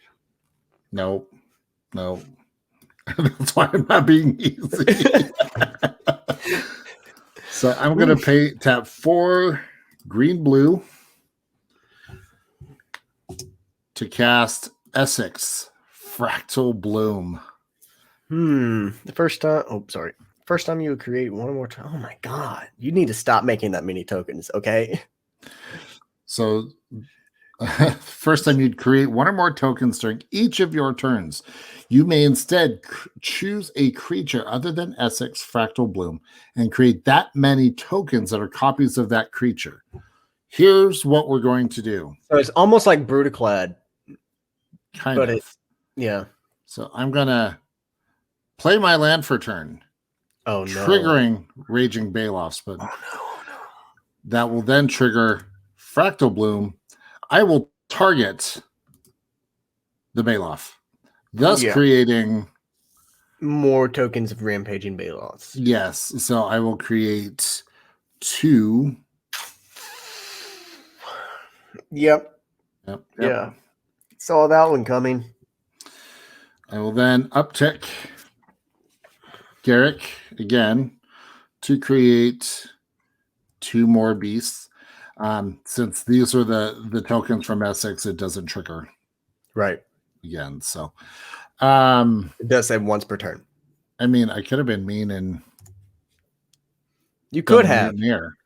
Nope. That's why I'm not being easy. So I'm going to tap 4 green-blue to cast Essex Fractal Bloom. The first time you would create one or more. Oh my God. You need to stop making that many tokens, okay? So first time you'd create one or more tokens during each of your turns. You may instead choose a creature other than Essex Fractal Bloom and create that many tokens that are copies of that creature. Here's what we're going to do. So it's almost like Brutaclad. Kind of. Yeah. So I'm going to play my land for turn. Oh, no. Triggering Raging Baloths, but that will then trigger Fractal Bloom. I will target the Baloth, thus creating more tokens of Rampaging Baloths. Yes. So I will create 2. Yep. Yeah. Saw that one coming. I will then uptick Garrick again to create 2 more beasts. Since these are the tokens from Essex, it doesn't trigger. Right. Again. So it does say once per turn. I mean, I could have been mean and you could have near,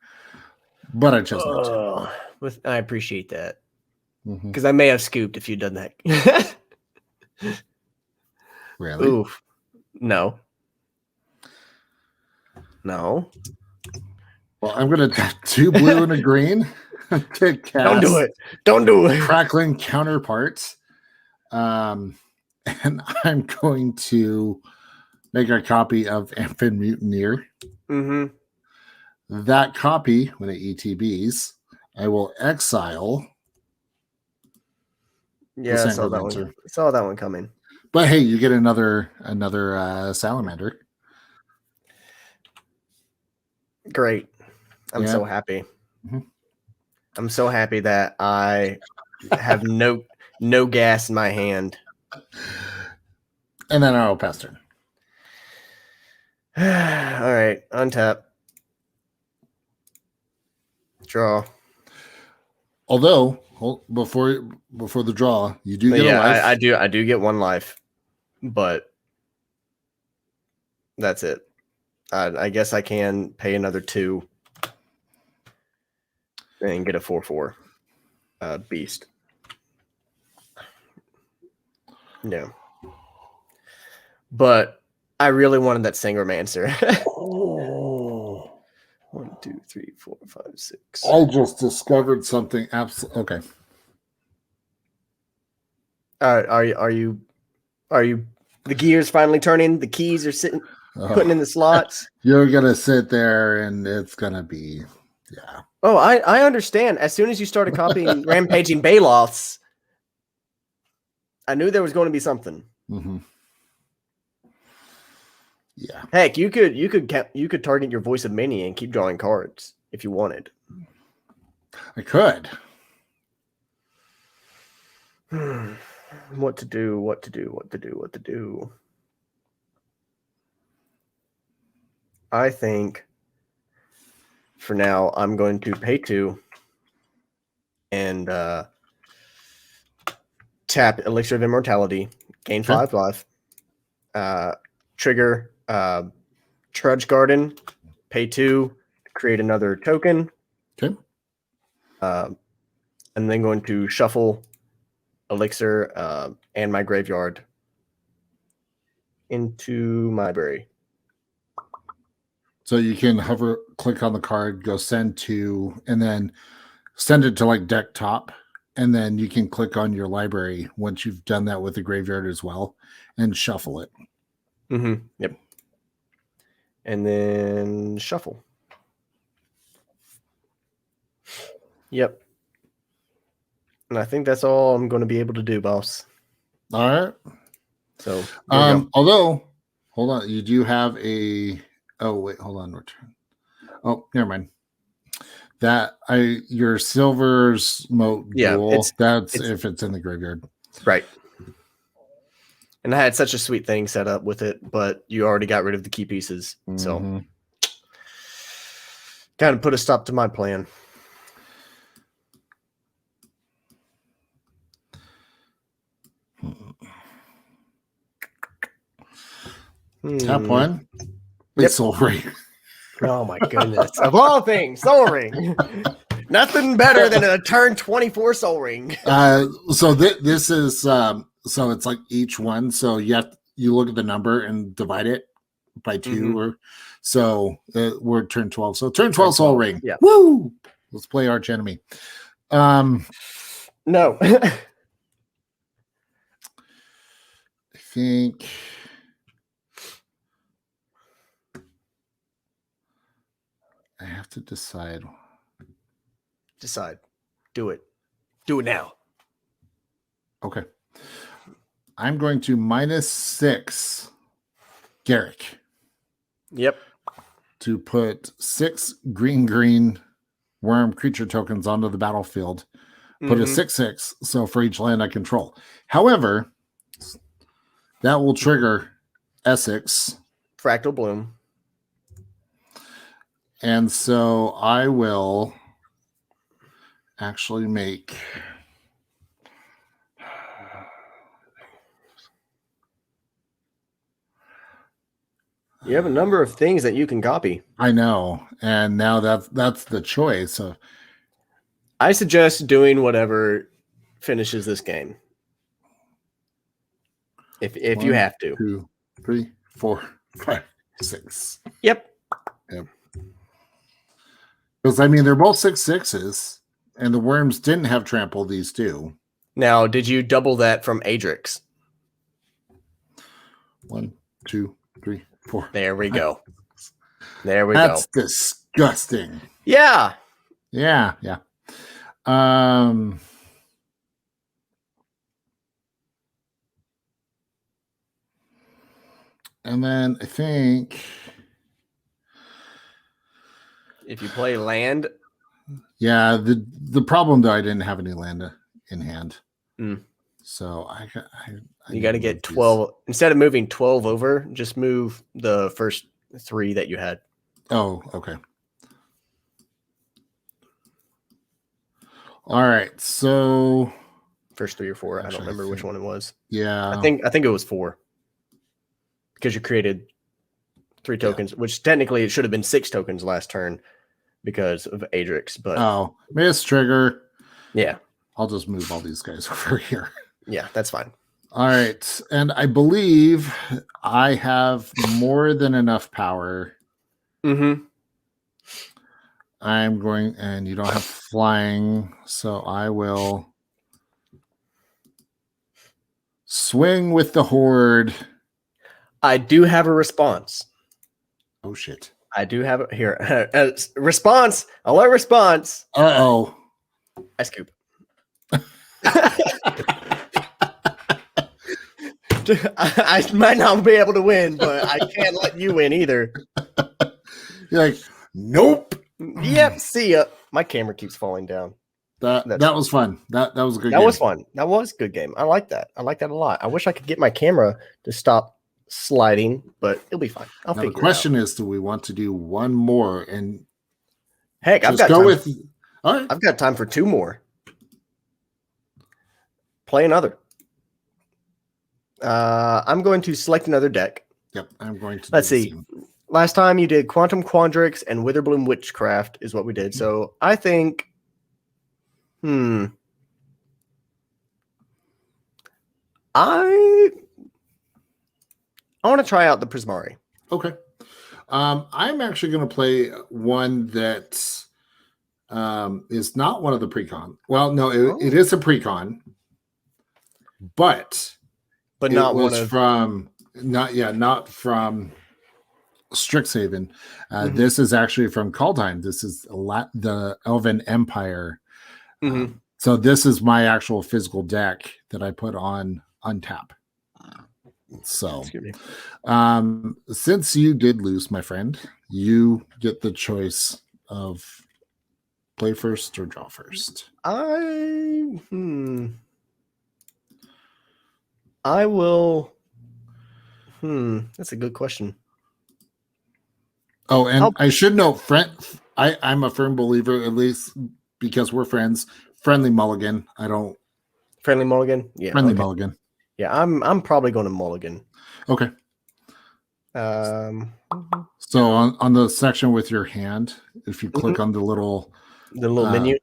but I chose not to. I appreciate that. Because I may have scooped if you'd done that. Really? Oof. No. Well, I'm going to tap 2 blue and a green to cast. Don't do it. Crackling Counterpart. And I'm going to make a copy of Amphin Mutineer. That copy, when it ETBs, I will exile. Yeah, I saw that one. Saw that one coming. But hey, you get another Salamander. Great. I'm so happy. I'm so happy that I have no gas in my hand. And then I'll pass turn. All right, untap. Draw. Although before the draw, you do get a life. I do get 1 life, but that's it. I guess I can pay another 2 and get a 4/4 beast. No. But I really wanted that Sangromancer. Oh. 1, 2, 3, 4, 5, 6. I just discovered something. Okay. Are you the gears finally turning? The keys are sitting, putting in the slots. You're gonna sit there, and it's gonna be, yeah. Oh, I understand. As soon as you started copying Rampaging Baloths, I knew there was going to be something. Mm-hmm. Yeah. Heck, you could target your Voice of Mania and keep drawing cards if you wanted. I could. What to do. I think for now I'm going to pay 2 and tap Elixir of Immortality, gain 5 life, trigger Trudge Garden, pay 2, create another token. Okay. And then going to shuffle Elixir and my graveyard into my library. So you can click on the card, go send to, and then send it to like deck top. And then you can click on your library once you've done that with the graveyard as well and shuffle it. Mm-hmm. Yep. And then shuffle. Yep. And I think that's all I'm going to be able to do, boss. All right. So, although, hold on, you do have a. Oh wait, hold on. Return. Oh, never mind. Your Silver's Moat Duel. That's if it's in the graveyard, right? And I had such a sweet thing set up with it, but you already got rid of the key pieces, so kind of put a stop to my plan. Tap 1. Yep. Soul Ring. Oh my goodness! Of all things, Soul Ring. Nothing better than a turn 24 Soul Ring. So this is so it's like each one. So you look at the number and divide it by 2, or so we're turn 12. So turn 12 Soul Ring. Yeah. Woo! Let's play Arch Enemy. No. I think. I have to decide. Do it. Do it now. Okay. I'm going to -6 Garrick. Yep. To put 6 green worm creature tokens onto the battlefield. Put a 6/6, so for each land I control. However, that will trigger Essex. Fractal Bloom. And so I will actually make you have a number of things that you can copy. I know. And now that's the choice. So I suggest doing whatever finishes this game. If 1, you have to. 2, 3, 4, 5, 6. Yep. Because I mean they're both 6/6s, and the worms didn't have trample, these two. Now, did you double that from Adrix? 1, 2, 3, 4. There we go. There we go. That's disgusting. Yeah. Yeah. And then I think if you play land, yeah. The problem though, I didn't have any land in hand, so you got to get 12 instead of moving 12 over. Just move the first 3 that you had. Oh, okay. All right, so first 3 or 4. I don't remember which one it was. Yeah, I think it was 4 because you created 3 tokens, which technically it should have been 6 tokens last turn because of Adrix. But miss trigger. Yeah. I'll just move all these guys over here. Yeah, that's fine. All right. And I believe I have more than enough power. Mm-hmm. I'm going, and you don't have flying, so I will swing with the horde. I do have a response. Oh, shit. I do have it here. Response. Alert response. Uh-oh. I scoop. I might not be able to win, but I can't let you win either. You're like, nope. Yep. See ya. My camera keeps falling down. That was fun. That was a good game. That was fun. That was a good game. I like that. I like that a lot. I wish I could get my camera to stop sliding, but it'll be fine. I'll figure it out. The question is, do we want to do one more? And heck, I've got time. All right. I've got time for 2 more. Play another. I'm going to select another deck. Yep, I'm going to. Let's see. Last time you did Quantum Quandrix and Witherbloom Witchcraft is what we did. So I think, I want to try out the Prismari. Okay. I'm actually going to play one that is not one of the precon. Well, no, it is a precon, but not one of not from Strixhaven. This is actually from Kaldheim. This is the Elven Empire. So this is my actual physical deck that I put on untap. So since you did lose, my friend, you get the choice of play first or draw first. I will. That's a good question. Oh, and I should note, I'm a firm believer, at least because we're friends. Friendly mulligan. Friendly mulligan. Yeah. Friendly mulligan. Yeah, I'm probably going to mulligan. Okay. So on the section with your hand, if you click on the little menu,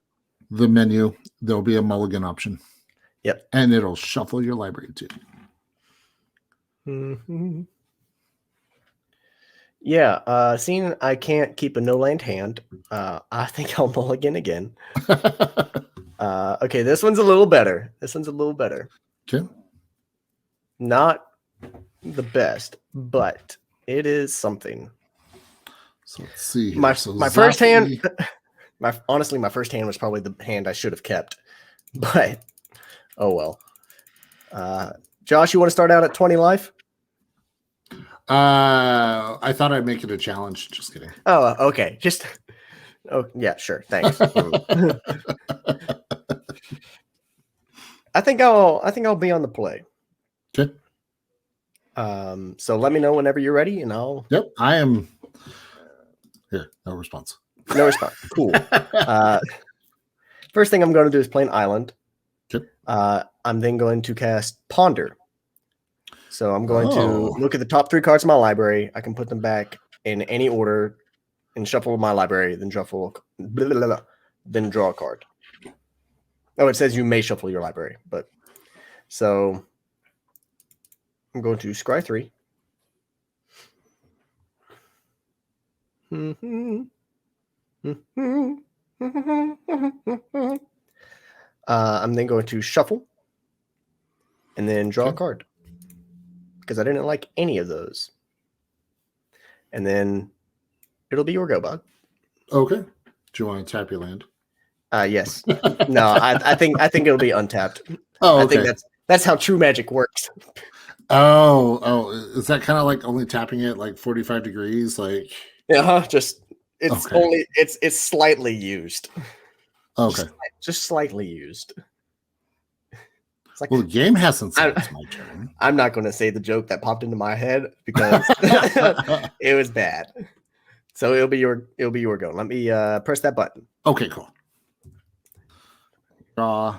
there'll be a mulligan option. Yep. And it'll shuffle your library too. Yeah. Seeing I can't keep a no land hand, I think I'll mulligan again. Okay, this one's a little better. Okay. Not the best, but it is something. So let's see here. My first hand, honestly, my first hand was probably the hand I should have kept. But oh well. Josh, you want to start out at 20 life? I thought I'd make it a challenge. Just kidding. Oh, okay. Yeah, sure. Thanks. I think I'll be on the play. Okay. So let me know whenever you're ready, and I'll. Yep, I am. Here, no response. No response. Cool. First thing I'm going to do is play an island. Okay. I'm then going to cast Ponder. So I'm going to look at the top 3 cards of my library. I can put them back in any order and shuffle my library, then then draw a card. Oh, it says you may shuffle your library, but so I'm going to scry 3. I'm then going to shuffle and then draw a card because I didn't like any of those. And then it'll be your go, bud. Okay. Do you want to tap your land? Yes. No, I think it'll be untapped. Oh, okay. I think that's how true magic works. Oh, is that kind of like only tapping it like 45 degrees? Like, just it's slightly used. Okay. Just slightly used. It's like, well, the game hasn't said it's my turn. I'm not going to say the joke that popped into my head because it was bad. So it'll be your go. Let me press that button. Okay, cool. Draw.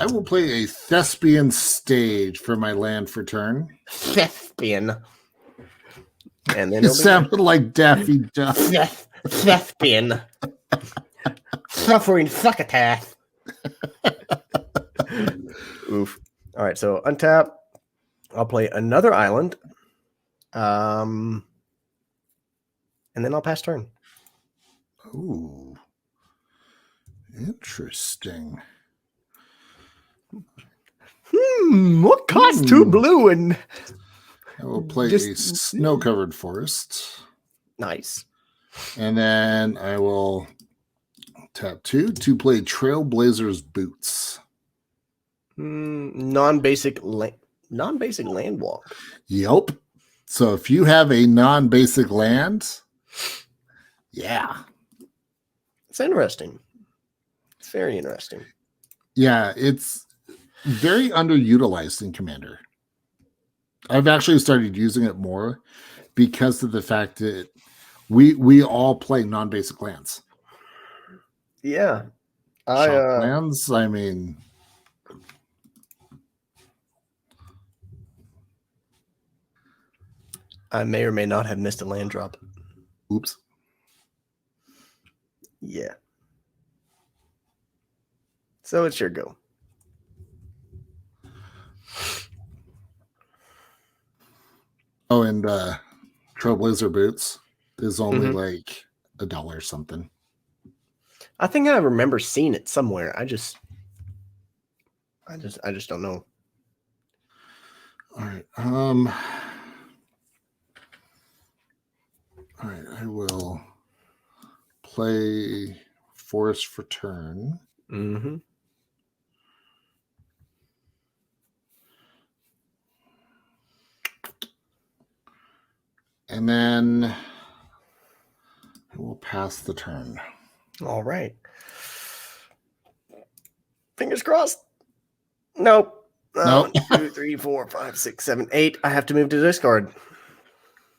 I will play a Thespian Stage for my land for turn. Thespian. And then it sounded like Daffy Duck. Thespian. Suffering succotash. Oof. All right, so untap. I'll play another island. And then I'll pass turn. Ooh. Interesting. What costs 2 blue? And I will play a snow-covered forest. Nice. And then I will tap 2 to play Trailblazer's Boots. Non-basic land walk. Yep. So if you have a non-basic land, yeah. It's interesting. It's very interesting. Yeah, it's very underutilized in Commander. I've actually started using it more because of the fact that we all play non-basic lands. Yeah. Shock lands, I mean... I may or may not have missed a land drop. Oops. Yeah. So it's your go. Oh, and Trailblazer Boots is only like $1 or something. I think I remember seeing it somewhere. I just don't know. All right. All right, I will play Forest for turn. Mm-hmm. And then I will pass the turn. All right. Fingers crossed. Nope. Nope. 1, 2, 3, 4, 5, 6, 7, 8. I have to move to discard.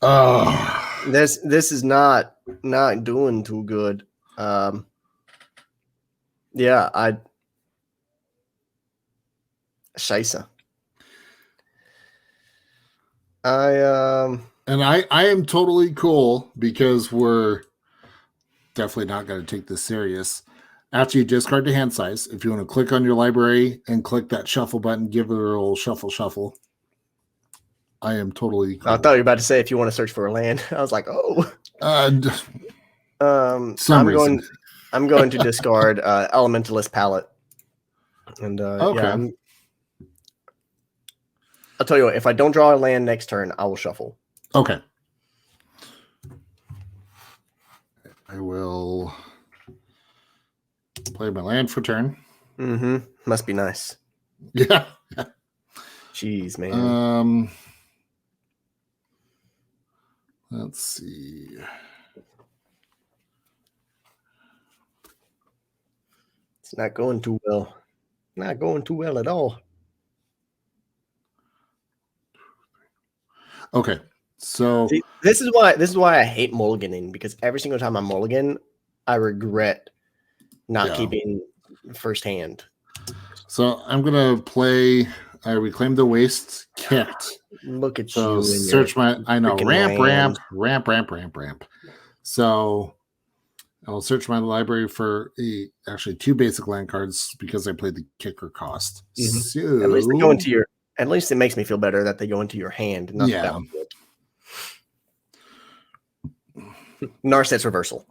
Oh, this is not doing too good. Yeah, Scheisse. And I am totally cool because we're definitely not going to take this serious. After you discard to hand size, if you want to click on your library and click that shuffle button, give it a little shuffle. I am totally cool. I thought you were about to say if you want to search for a land. I was like, oh. I'm going to discard Elementalist Palette. And okay. Yeah, I'll tell you what, if I don't draw a land next turn, I will shuffle. Okay. I will play my land for turn. Mm-hmm. Must be nice. Yeah. Jeez, man. Let's see. It's not going too well. Not going too well at all. Okay. So see, this is why I hate mulliganing, because every single time I mulligan, I regret not keeping first hand. So I'm gonna play Reclaim the Waste Kicked. Look at so you. Search my ramp. So I'll search my library for actually 2 basic land cards because I played the kicker cost. Mm-hmm. So at least they go into at least it makes me feel better that they go into your hand. Not Narset's Reversal.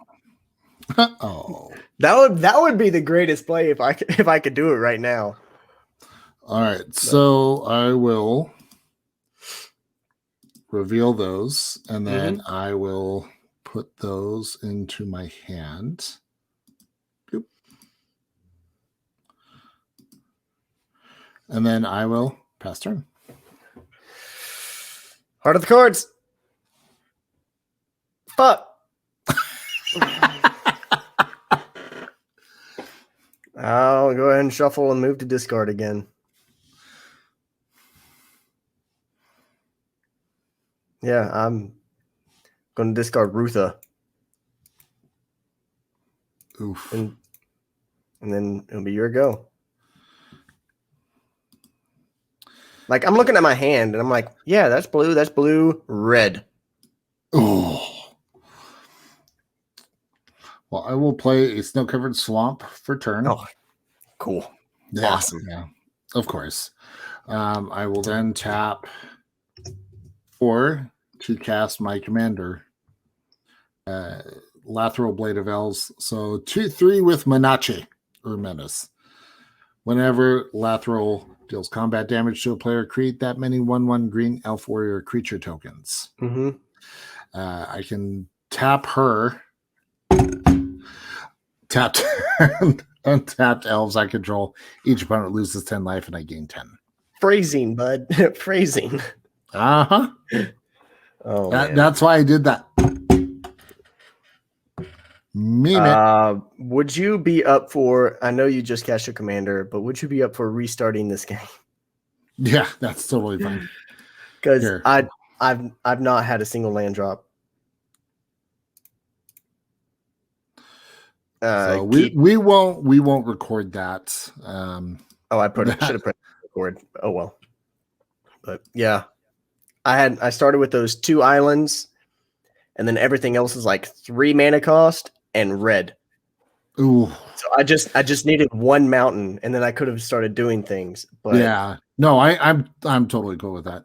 Oh, that would be the greatest play if I could do it right now. All right, so I will reveal those, and then I will put those into my hand. Boop. And then I will pass turn. Heart of the cards. Fuck. I'll go ahead and shuffle and move to discard again. Yeah, I'm going to discard Rutha. Oof. And then it'll be your go. Like I'm looking at my hand and I'm like, yeah, that's blue, red. Oh. Well, I will play a snow-covered swamp for turn. Oh, cool. Yeah, awesome. Yeah, of course. I will then tap 4 to cast my commander, Lateral Blade of Elves. So 2/3 with Menace or Menace. Whenever Lateral deals combat damage to a player, create that many 1/1 green elf warrior creature tokens. Mm-hmm. I can tap her, tapped untapped elves I control. Each opponent loses 10 life and I gain 10. Phrasing, bud. Phrasing. Uh-huh. Oh, that's why I did that. Mean it. Would you be up for, I know you just cast your commander, but would you be up for restarting this game? Yeah, that's totally fine. Because I've not had a single land drop. So we won't record that. I should have put record. Oh well. But yeah. I started with those 2 islands, and then everything else is like 3 mana cost and red. Ooh. So I just needed 1 mountain, and then I could have started doing things. But yeah, no, I'm totally cool with that.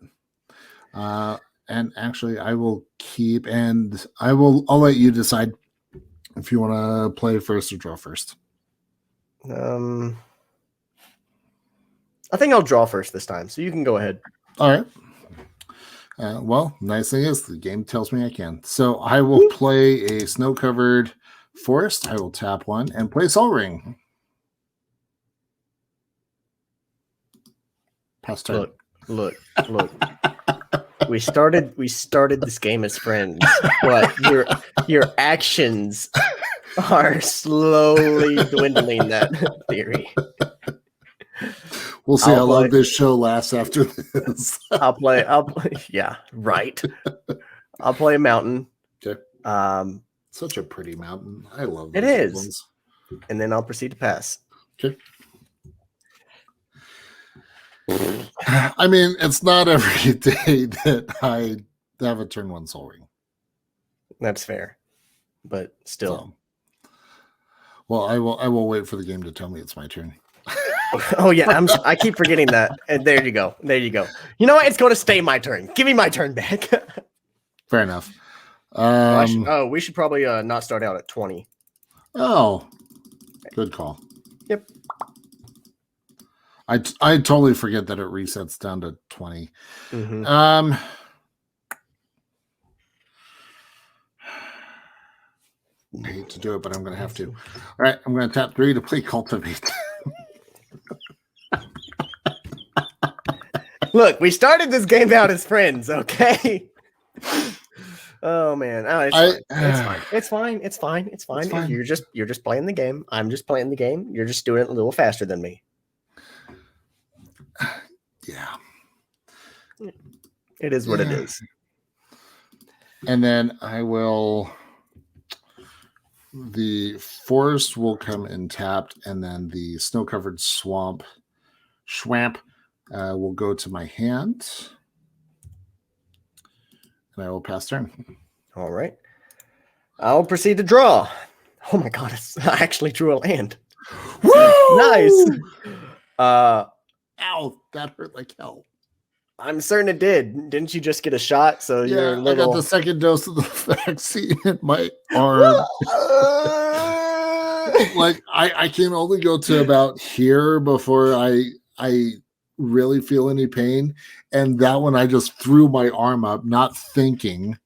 And actually, I will keep, and I'll let you decide if you want to play first or draw first. I think I'll draw first this time, so you can go ahead. All right. Well, nice thing is the game tells me I can. So I will play a snow-covered forest. I will tap 1 and play Sol Ring. Pass turn. Look. we started this game as friends, but your actions are slowly dwindling that theory. We'll see how long this show lasts after this. I'll play. Yeah, right. I'll play a mountain. Okay. Such a pretty mountain. I love it. Is ones. And then I'll proceed to pass. Okay. I mean, it's not every day that I have a turn 1 Sol Ring. That's fair, but still. Well, I will wait for the game to tell me it's my turn. Oh yeah, I keep forgetting that. And there you go. You know what? It's going to stay my turn. Give me my turn back. Fair enough. We should probably not start out at 20. Oh, good call. Yep. I totally forget that it resets down to 20. Mm-hmm. I hate to do it, but I'm going to have to. All right, I'm going to tap 3 to play Cultivate. Look, we started this game out as friends, okay? Oh man, it's fine. You're just playing the game. I'm just playing the game. You're just doing it a little faster than me. Yeah, it is what it is. And then the forest will come in tapped, and then the snow-covered swamp will go to my hand, and I will pass turn. All right. I'll proceed to draw. Oh my god, I actually drew a land. Woo! Nice. Ow, that hurt like hell. I'm certain it did. Didn't you just get a shot? So yeah, I got the second dose of the vaccine in my arm. Like I can only go to about here before I really feel any pain, and that one I just threw my arm up, not thinking.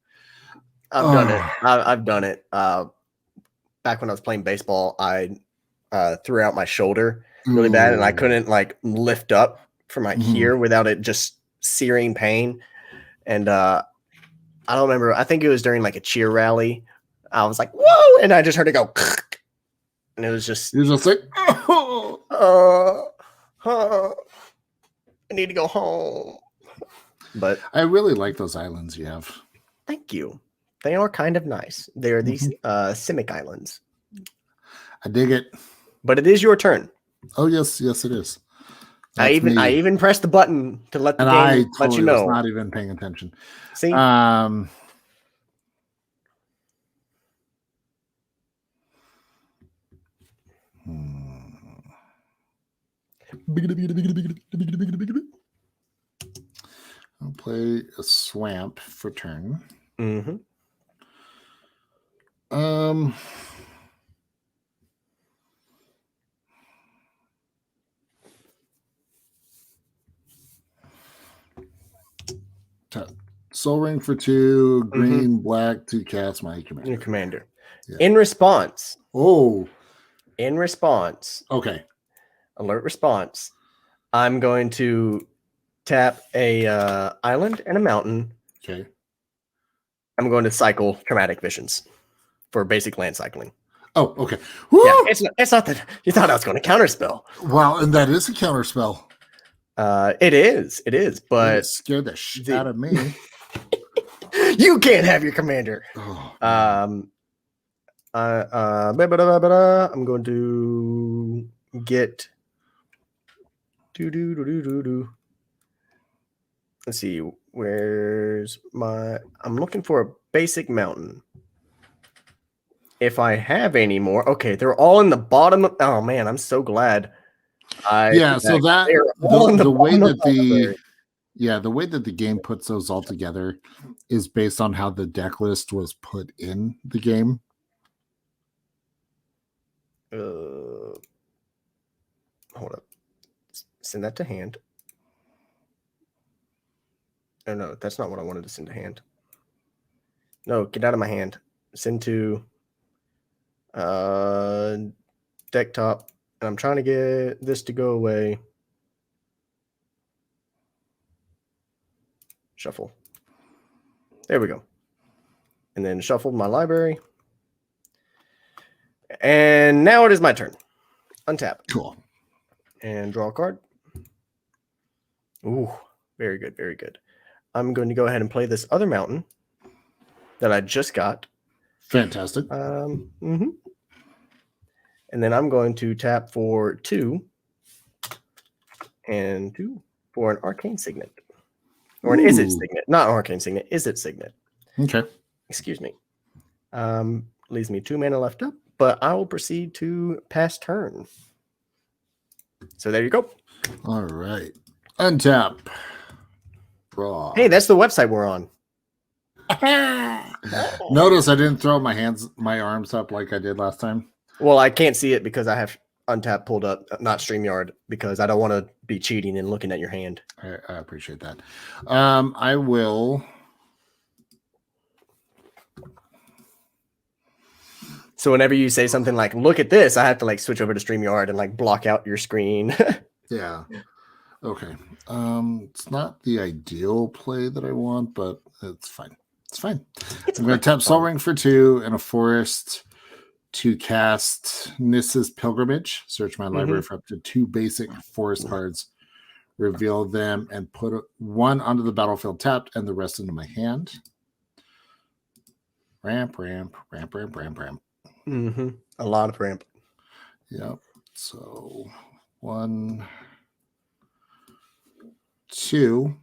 I've done it. Back when I was playing baseball, I threw out my shoulder really bad, and I couldn't like lift up from my here without it just searing pain. And I don't remember. I think it was during like a cheer rally. I was like, "Whoa!" and I just heard it go, and it was just. You're just like, I need to go home. But I really like those islands you have. Thank you. They are kind of nice. They're these Simic Islands. I dig it. But it is your turn. Oh, yes, it is. I even pressed the button to let the game let you know. Was not even paying attention. See? I'll play a swamp for turn. Mm-hmm. Soul Ring for 2, green, black to cast my commander. Your commander. Yeah. In response. Okay. Alert response. I'm going to tap a island and a mountain. Okay. I'm going to cycle Traumatic Visions for basic land cycling. Oh, okay. Woo! Yeah, it's not that you thought I was going to counterspell. Well, and that is a counterspell. It is, but it scared the shit out of me. You can't have your commander. I'm going to get Let's see, where's I'm looking for a basic mountain. If I have any more, okay, they're all in the bottom of, oh man, I'm so glad. So that the way that the game puts those all together is based on how the deck list was put in the game. Hold up. Send that to hand. Oh, no, that's not what I wanted to send to hand. No, get out of my hand. Send to deck top. And I'm trying to get this to go away. Shuffle. There we go. And then shuffle my library. And now it is my turn. Untap. Cool. And draw a card. Ooh, very good, very good. I'm going to go ahead and play this other mountain that I just got. Fantastic. And then I'm going to tap for 2 and 2 for an Arcane Signet. Or an Is It Signet. Not Arcane Signet, Is It Signet. Okay. Excuse me. Leaves me 2 mana left up, but I will proceed to pass turn. So there you go. All right. Untap. Draw. Hey, that's the website we're on. Notice I didn't throw my arms up like I did last time. Well, I can't see it because I have Untap pulled up, not StreamYard, because I don't want to be cheating and looking at your hand. I appreciate that. I will. So whenever you say something like, look at this, I have to like switch over to StreamYard and like block out your screen. Yeah. Okay. It's not the ideal play that I want, but it's fine. It's fine. I'm going to tap Soul Ring for 2 and a forest to cast Nissa's Pilgrimage. Search my library for up to 2 basic forest cards. Reveal them and put 1 onto the battlefield tapped and the rest into my hand. Ramp. Mm-hmm. A lot of ramp. Yep. So 1, 2.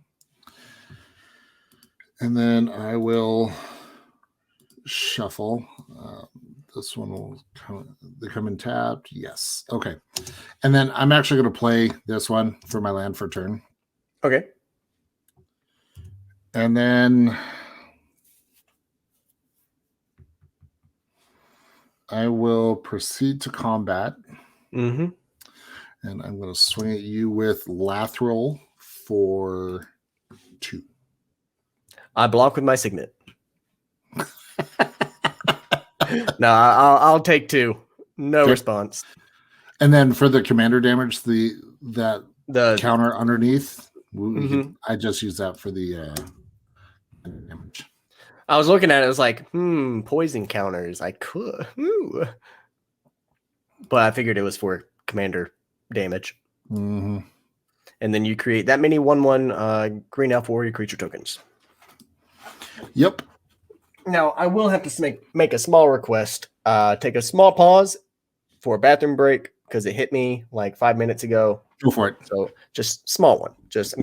And then I will shuffle. This one will come in tapped. Yes. Okay. And then I'm actually going to play this one for my land for turn. Okay. And then I will proceed to combat. Mm-hmm. And I'm going to swing at you with Lathril for 2. I block with my Signet. No, I'll take 2. No response. And then for the commander damage, the counter underneath, I just use that for the damage. I was looking at it, I was like, poison counters. I could. But I figured it was for commander damage. Mm-hmm. And then you create that many 1/1 green elf warrior creature tokens. Yep. Now, I will have to make a small request. Take a small pause for a bathroom break, because it hit me like 5 minutes ago. Go for it. So just small one. Just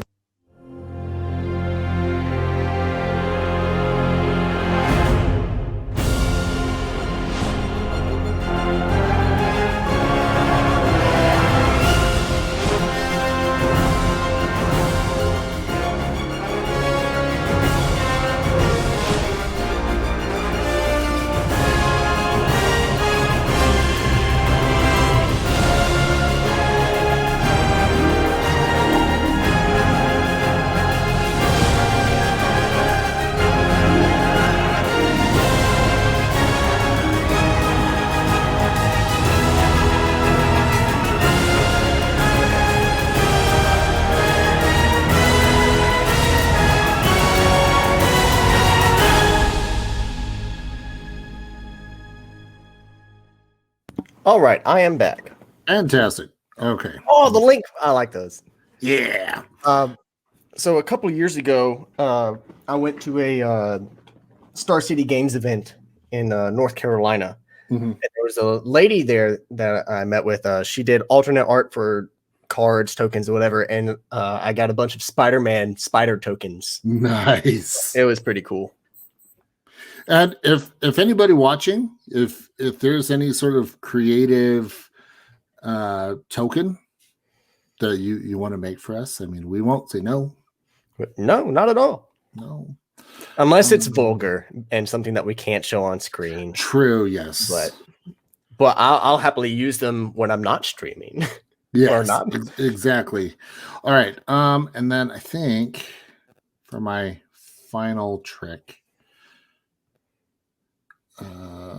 all right, I am back. Fantastic. Okay. Oh, the link. I like those. Yeah. So a couple of years ago, I went to a Star City Games event in North Carolina. Mm-hmm. And there was a lady there that I met with. She did alternate art for cards, tokens, or whatever. And I got a bunch of Spider-Man spider tokens. Nice. It was pretty cool. And if anybody watching, if there's any sort of creative token that you want to make for us, I mean, we won't say no. No, not at all. No. Unless it's vulgar and something that we can't show on screen. True, yes. But I'll happily use them when I'm not streaming. Yes, or not. Exactly. All right. And then I think for my final trick.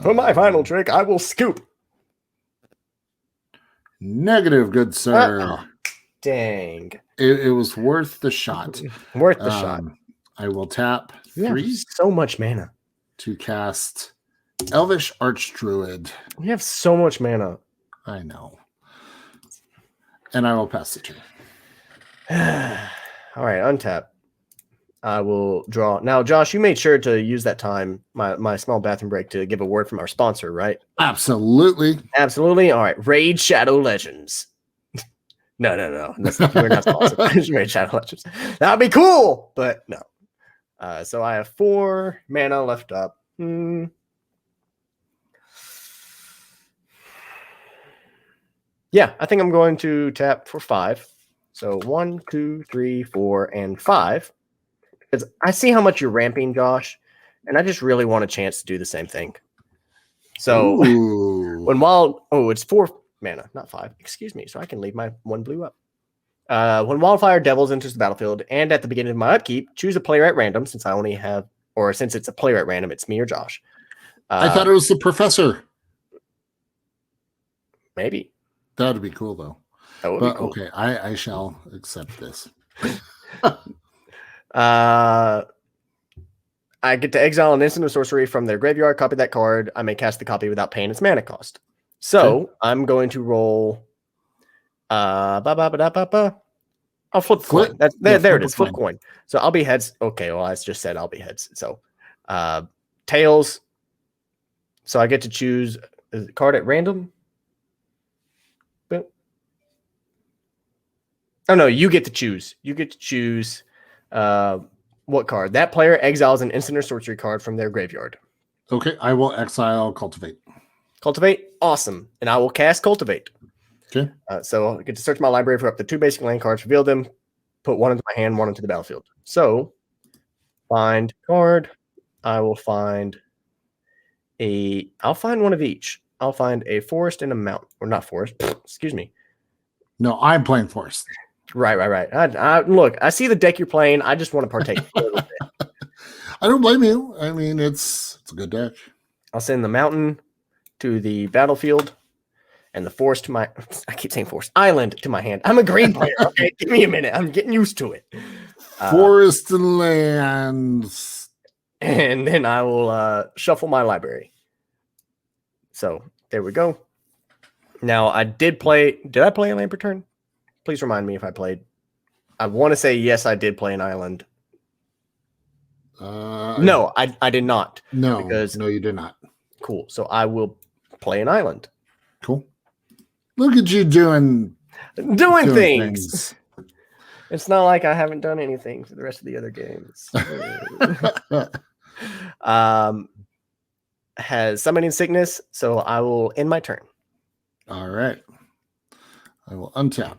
For my final trick, I will scoop. Negative, good sir. Dang. It was worth the shot. Worth the shot. I will tap 3. So much mana to cast Elvish Archdruid. We have so much mana. I know. And I will pass the turn. All right, untap. I will draw. Now, Josh, you made sure to use that time, my small bathroom break, to give a word from our sponsor, right? Absolutely. Absolutely. All right. Raid Shadow Legends. No. We're not sponsored. Raid Shadow Legends. That would be cool, but no. So I have 4 mana left up. Yeah, I think I'm going to tap for 5. So 1, 2, 3, 4, and 5. Because I see how much you're ramping, Josh, and I just really want a chance to do the same thing. So it's 4 mana, not 5. Excuse me. So I can leave my 1 blue up. When Wildfire Devils enters the battlefield and at the beginning of my upkeep, choose a player at random. Since it's a player at random, it's me or Josh. I thought it was the professor. Maybe. That would be cool, though. That would be cool. Okay, I shall accept this. I get to exile an instant or sorcery from their graveyard, copy that card. I may cast the copy without paying its mana cost. So I'm going to roll. I'll flip the coin. There it is. Flip coin. So I'll be heads. Okay, well, I just said I'll be heads. So tails. So I get to choose a card at random. Oh no, you get to choose. You get to choose what card. That player exiles an instant or sorcery card from their graveyard. Okay, I will exile Cultivate. Cultivate, awesome. And I will cast Cultivate. Okay. So I get to search my library for up to 2 basic land cards, reveal them, put 1 into my hand, 1 into the battlefield. So find card. I will find I'll find one of each. I'll find a forest and a mountain. Or not forest. Excuse me. No, I'm playing forest. Right. Look, I see the deck you're playing. I just want to partake a little bit. I don't blame you. I mean, it's a good deck. I'll send the mountain to the battlefield and the forest to my... I keep saying forest. Island to my hand. I'm a green player. Okay, give me a minute. I'm getting used to it. Forest and lands. And then I will shuffle my library. So there we go. Now, I did play... Did I play a land per turn? Please remind me if I played. I want to say yes, I did play an island. No, I did not. No, you did not. Cool. So I will play an island. Cool. Look at you doing things. It's not like I haven't done anything for the rest of the other games. Has Summoning Sickness, so I will end my turn. All right. I will untap.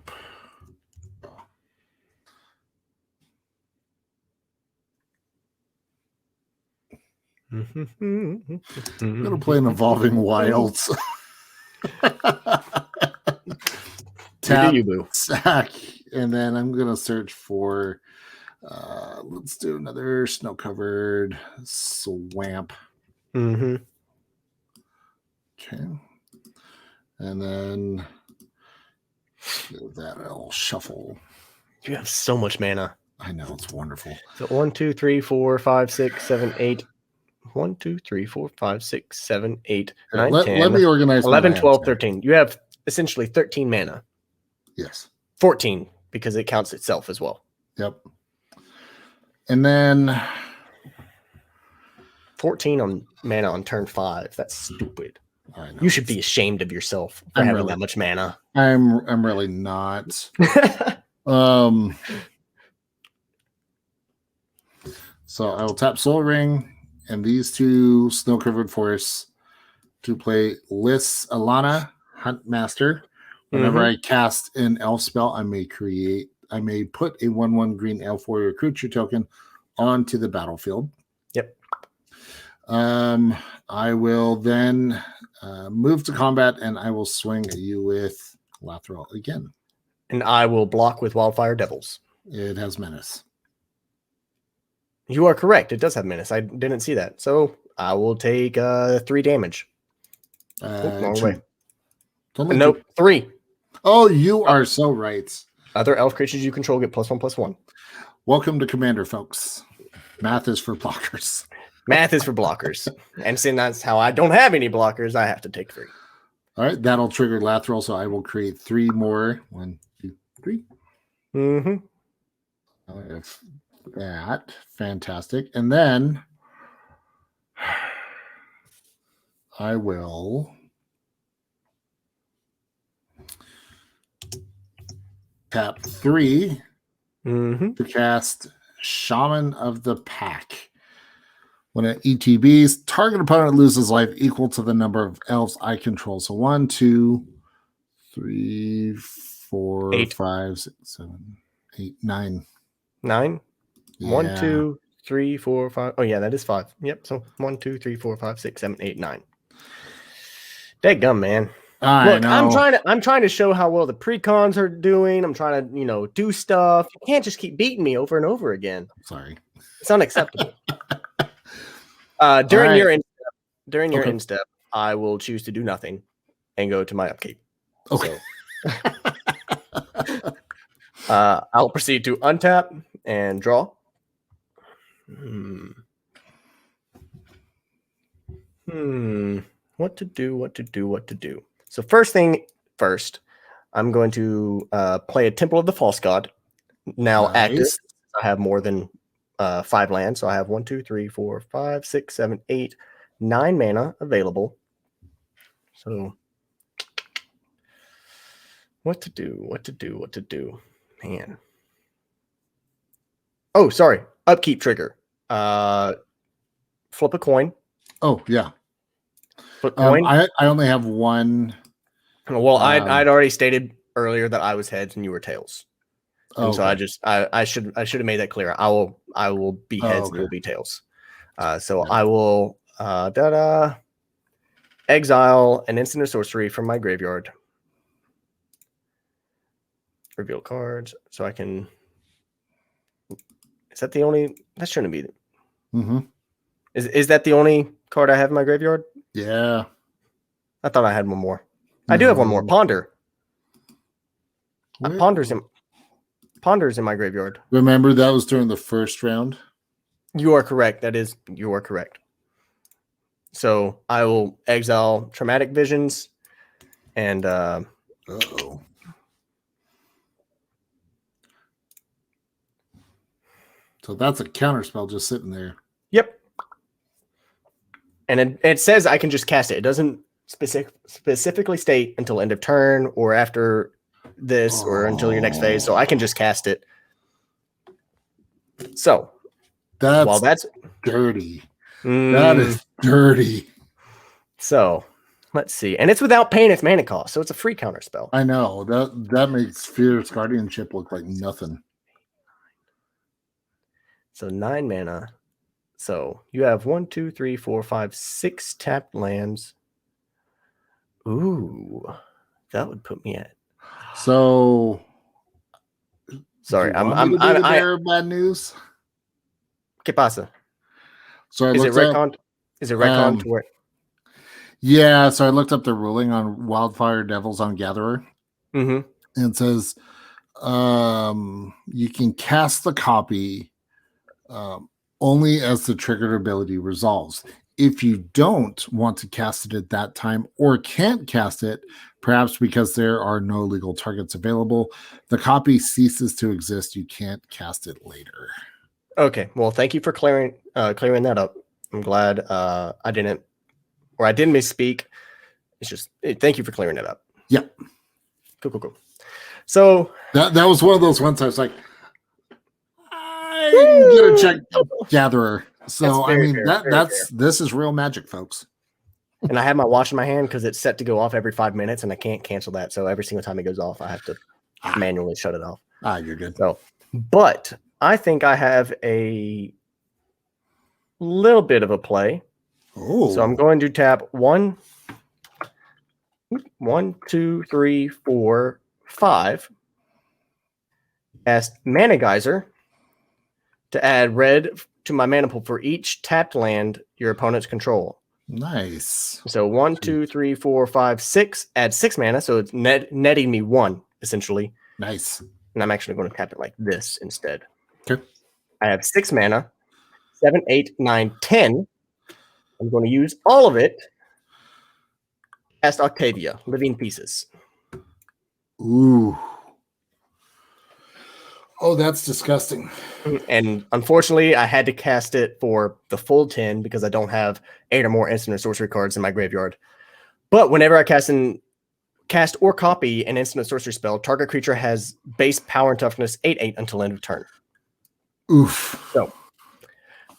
I'm going to play an Evolving Wilds. Tap, sack, and then I'm going to search for, let's do another snow-covered swamp. Mm-hmm. Okay. And then that I'll shuffle. You have so much mana. I know, it's wonderful. So 1, 2, 3, 4, 5, 6, 7, 8. 1, 2, 3, 4, 5, 6, 7, 8, 9, 10. Let me organize 11, 12, 13. You have essentially 13 mana. Yes. 14 because it counts itself as well. Yep. And then 14 on mana on turn 5. That's stupid. I know. You should be ashamed of yourself for having that much mana. I'm really not. So I will tap Soul Ring and these two snow-covered forests to play Alana, Huntmaster. Whenever I cast an elf spell, I may put a 1/1 green elf warrior creature token onto the battlefield. Yep. I will then move to combat, and I will swing at you with Lathril again. And I will block with Wildfire Devils. It has menace. You are correct. It does have menace. I didn't see that. So I will take 3 damage. Wrong way. Nope, 3. Oh, you are so right. Other elf creatures you control get +1/+1. Welcome to Commander, folks. Math is for blockers. Math is for blockers. And since that's how I don't have any blockers, I have to take 3. All right, that'll trigger Lathril, so I will create 3 more. 1, 2, 3. Mm-hmm. I have that. Fantastic. And then I will tap 3 to cast Shaman of the Pack. When it ETBs, target opponent loses life equal to the number of elves I control. So 1, 2, 3, 4, 8. 5, 6, 7, 8, 9. 9? Yeah. 1, 2, 3, 4, 5. Oh, yeah, that is 5. Yep. So 1, 2, 3, 4, 5, 6, 7, 8, 9. Dadgum, man. Look, I'm trying to show how well the precons are doing. I'm trying to, do stuff. You can't just keep beating me over and over again. Sorry. It's unacceptable. During your end step, I will choose to do nothing and go to my upkeep. Okay. So, I'll proceed to untap and draw. What to do? So first thing first, I'm going to play a Temple of the False God. Now active. I have more than 5 lands, so I have 1, 2, 3, 4, 5, 6, 7, 8, 9 mana available. So what to do? Man. Oh, sorry. Upkeep trigger. Flip a coin. Oh, yeah. Flip coin. I only have 1. Well, I'd already stated earlier that I was heads and you were tails. And so I should have made that clear. I will be heads and you'll be tails. I will exile an instant or sorcery from my graveyard. Reveal cards so I can. Is that the only? That shouldn't be. Mm-hmm. Is that the only card I have in my graveyard? Yeah. I thought I had one more. I do have one more. Ponder. Ponder's in my graveyard. Remember that was during the first round? You are correct. You are correct. So I will exile Traumatic Visions and So that's a counterspell just sitting there. Yep. And it says I can just cast it. It doesn't specifically state until end of turn or after this or until your next phase. So I can just cast it. So that's dirty. That is dirty. So let's see. And it's without paying its mana cost. So it's a free counter spell. I know. That makes Fierce Guardianship look like nothing. So 9 mana. So you have 1, 2, 3, 4, 5, 6 tapped lands. Ooh, that would put me at. So sorry, I'm bad news. ¿Qué pasa? So is it retcon? Is it retcon to where? Yeah, so I looked up the ruling on Wildfire Devils on Gatherer. Mm-hmm. And it says you can cast the copy only as the triggered ability resolves. If you don't want to cast it at that time or can't cast it, perhaps because there are no legal targets available, the copy ceases to exist. You can't cast it later. Okay, well, thank you for clearing that up. I'm glad I didn't misspeak. It's just thank you for clearing it up. Yeah. Cool. So that was one of those ones I was like, I didn't get a check Gatherer. So I mean this is real magic, folks. And I have my watch in my hand because it's set to go off every 5 minutes, and I can't cancel that. So every single time it goes off, I have to manually shut it off. You're good. So, but I think I have a little bit of a play. Oh. So I'm going to tap 1, 2, 3, 4, 5. Cast Mana Geyser to add red to my mana pool for each tapped land your opponents control. Nice. So 1, 2, 3, 4, 5, 6. Add 6 mana, so it's netting me 1 essentially. Nice. And I'm actually going to tap it like this instead. Okay. I have 6 mana. 7, 8, 9, 10. I'm going to use all of it. Cast Octavia, Living Pieces. Ooh. Oh, that's disgusting. And unfortunately, I had to cast it for the full 10 because I don't have 8 or more instant or sorcery cards in my graveyard. But whenever I cast or copy an instant or sorcery spell, target creature has base power and toughness 8/8 until end of turn. Oof. So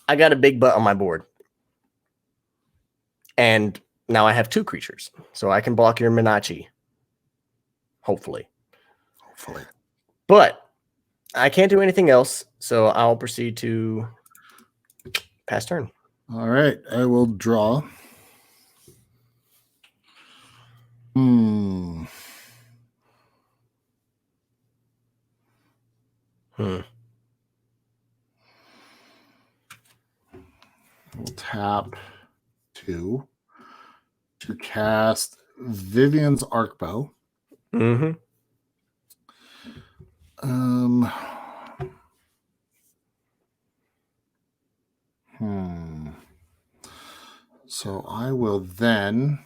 I got a big butt on my board. And now I have 2 creatures. So I can block your Minachi. Hopefully. But I can't do anything else, so I'll proceed to pass turn. All right, I will draw. We'll tap 2 to cast Vivian's Arcbow. Mm-hmm. So I will then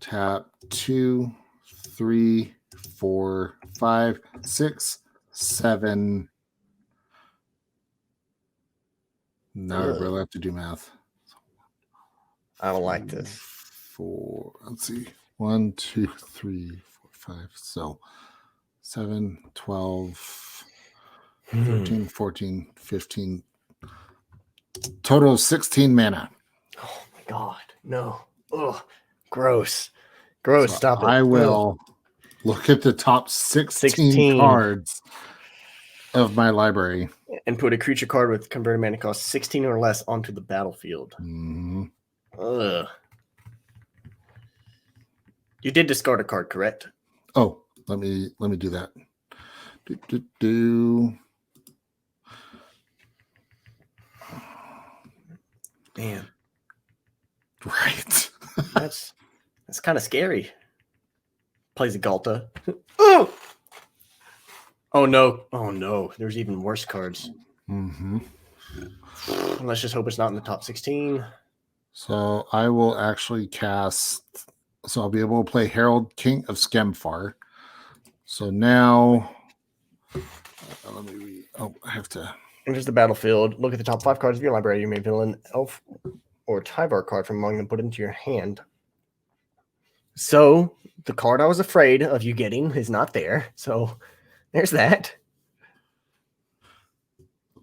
tap 2, 3, 4, 5, 6, 7. No, I really have to do math. I don't like this. 4. Let's see. 1, 2, 3, 4, 5. So 7, 12, 13, 14, 15. Total of 16 mana. Oh my god. No. Ugh. Gross. So stop it. I will look at the top 16 cards of my library. And put a creature card with converted mana cost 16 or less onto the battlefield. Mm-hmm. Ugh. You did discard a card, correct? Oh, let me do that. Man. Right. That's kind of scary. Plays a Galta. Oh! Oh no. There's even worse cards. Mm-hmm. Let's just hope it's not in the top 16. So I will actually cast. So I'll be able to play Herald, King of Skemfar. So now, let me read. Oh, I have to. Enters the battlefield. Look at the top 5 cards of your library. You may villain, elf, or Tyvar card from among them, put into your hand. So the card I was afraid of you getting is not there. So there's that.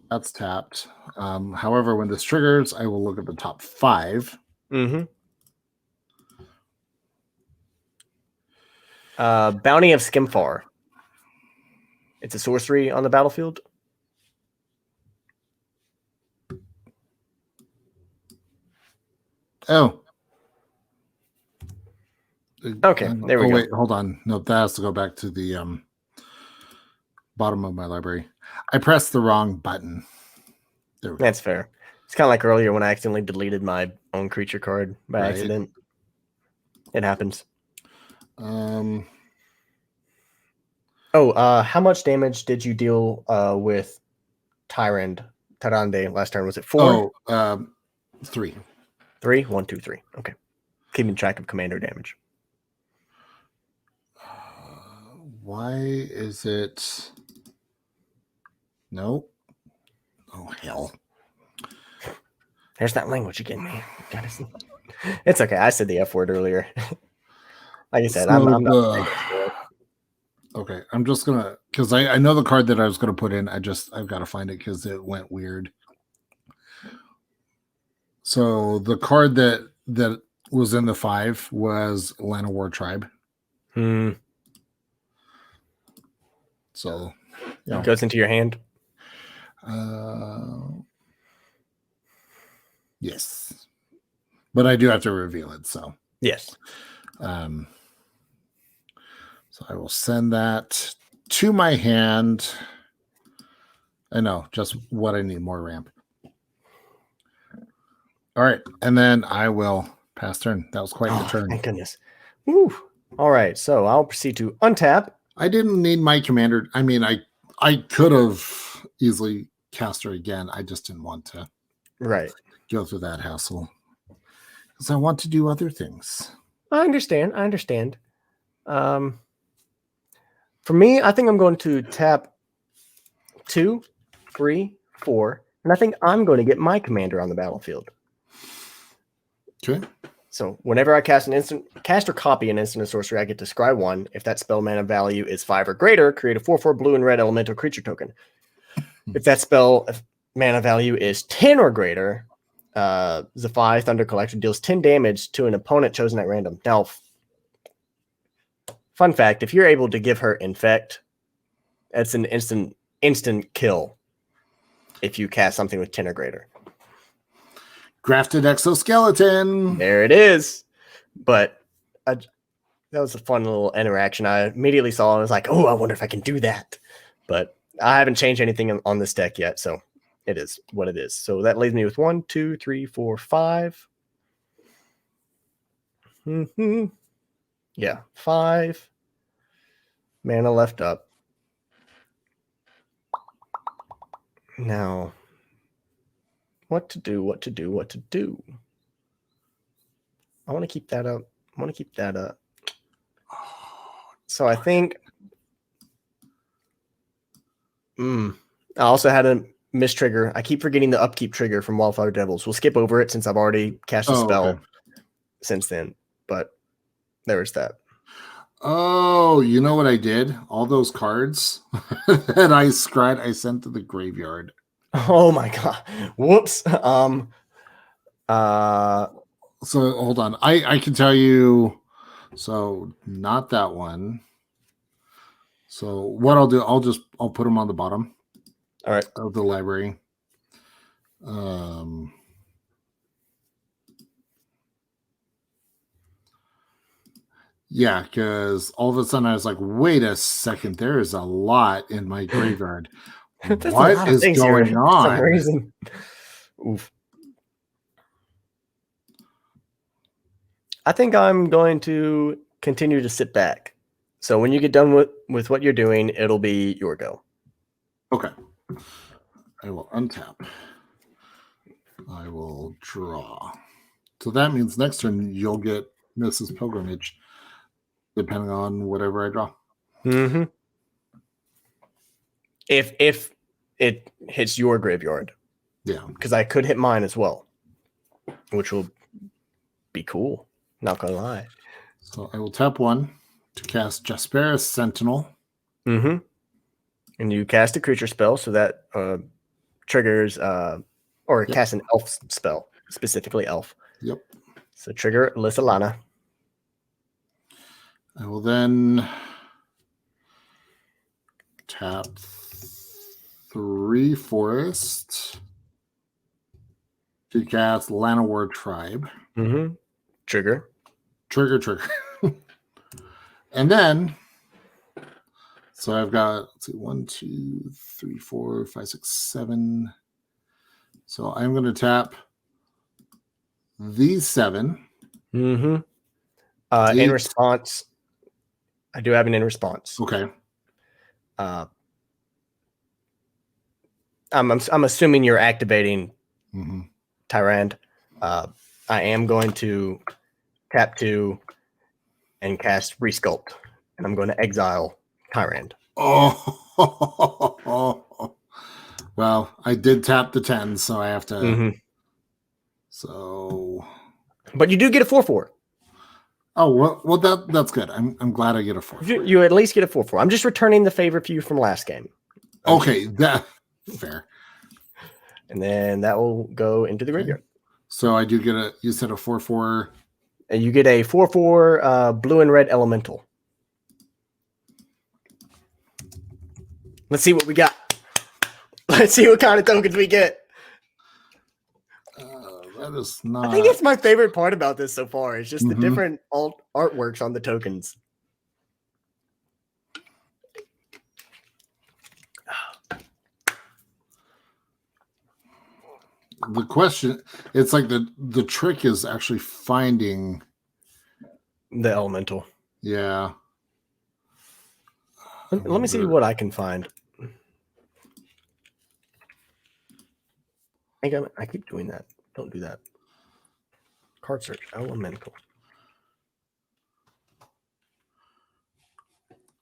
That's tapped. However, when this triggers, I will look at the top 5. Mm-hmm. Bounty of Skimfar. It's a sorcery on the battlefield. Oh. Okay, there we go. Wait, hold on. No, that has to go back to the bottom of my library. I pressed the wrong button. There we go. That's fair. It's kind of like earlier when I accidentally deleted my own creature card by accident. It happens. How much damage did you deal with Tyrande last turn? Was it 4? 3. 3? 1, 2, 3. Okay. Keeping track of commander damage. Why is it? Nope. Oh, hell. There's that language again, man. It's okay. I said the F word earlier. Like I said, I'm not. Okay, I'm just gonna, because I know the card that I was gonna put in. I've got to find it because it went weird. So the card that was in the 5 was Llanowar Tribe. So it goes into your hand. Yes, but I do have to reveal it. So yes. So I will send that to my hand. I know just what I need, more ramp. All right, and then I will pass turn. That was quite the turn. Thank goodness. Woo. All right, so I'll proceed to untap. I didn't need my commander. I mean, I could have easily cast her again. I just didn't want to go through that hassle because I want to do other things. I understand. For me, I think I'm going to tap 2, 3, 4, and I think I'm going to get my commander on the battlefield. Okay. So whenever I cast or copy an instant or sorcery, I get to scry 1. If that spell mana value is 5 or greater, create a 4/4 blue and red elemental creature token. If that spell mana value is 10 or greater, Zephyr Thunder Collector deals 10 damage to an opponent chosen at random. Now, fun fact, if you're able to give her Infect, that's an instant kill if you cast something with 10 or greater. Grafted Exoskeleton. There it is. But that was a fun little interaction. I immediately saw and was like, oh, I wonder if I can do that. But I haven't changed anything on this deck yet, so it is what it is. So that leaves me with 1, 2, 3, 4, 5. Yeah, 5 mana left up. Now, what to do? I want to keep that up. So I think I also had a mistrigger. I keep forgetting the upkeep trigger from Wildfire Devils. We'll skip over it since I've already cast a spell since then. But there is that. Oh, you know what I did? All those cards that I scried, I sent to the graveyard. Oh my god! Whoops. So hold on. I can tell you. So not that one. So what I'll do, I'll put them on the bottom. All right. Of the library. Yeah, because all of a sudden I was like, wait a second, there is a lot in my graveyard. What is going on? For some reason. Oof. I think I'm going to continue to sit back. So when you get done with what you're doing, it'll be your go. Okay. I will untap. I will draw. So that means next turn you'll get Mrs. Pilgrimage, depending on whatever I draw. Mm-hmm. If it hits your graveyard. Yeah. Because I could hit mine as well. which will be cool. Not gonna lie. So I will tap 1 to cast Jasperis Sentinel. Mm-hmm. And you cast a creature spell, so that triggers cast an elf spell, specifically elf. Yep. So trigger Lissalana. I will then tap 3 forest to cast Llanowar Tribe. Mm-hmm. Trigger. And then, so I've got, let's see, 1, 2, 3, 4, 5, 6, 7. So I'm going to tap these 7. Mm-hmm. In response, I do have an in response. Okay. I'm assuming you're activating Tyrande. I am going to tap 2 and cast Resculpt, and I'm going to exile Tyrande. Oh, well, I did tap the 10, so I have to. Mm-hmm. So, but you do get a 4/4. Oh well, that's good. I'm glad I get a 4/4. You at least get a 4/4. I'm just returning the favor for you from last game. Okay, that fair. And then that will go into the graveyard. So I do get you said a 4/4. And you get a 4/4 blue and red elemental. Let's see what we got. Let's see what kind of tokens we get. That is not. I think it's my favorite part about this so far. It's just the different artworks on the tokens. The question, it's like the trick is actually finding the elemental. Yeah. Let me see what I can find. I keep doing that. Don't do that. Card search. Elemental.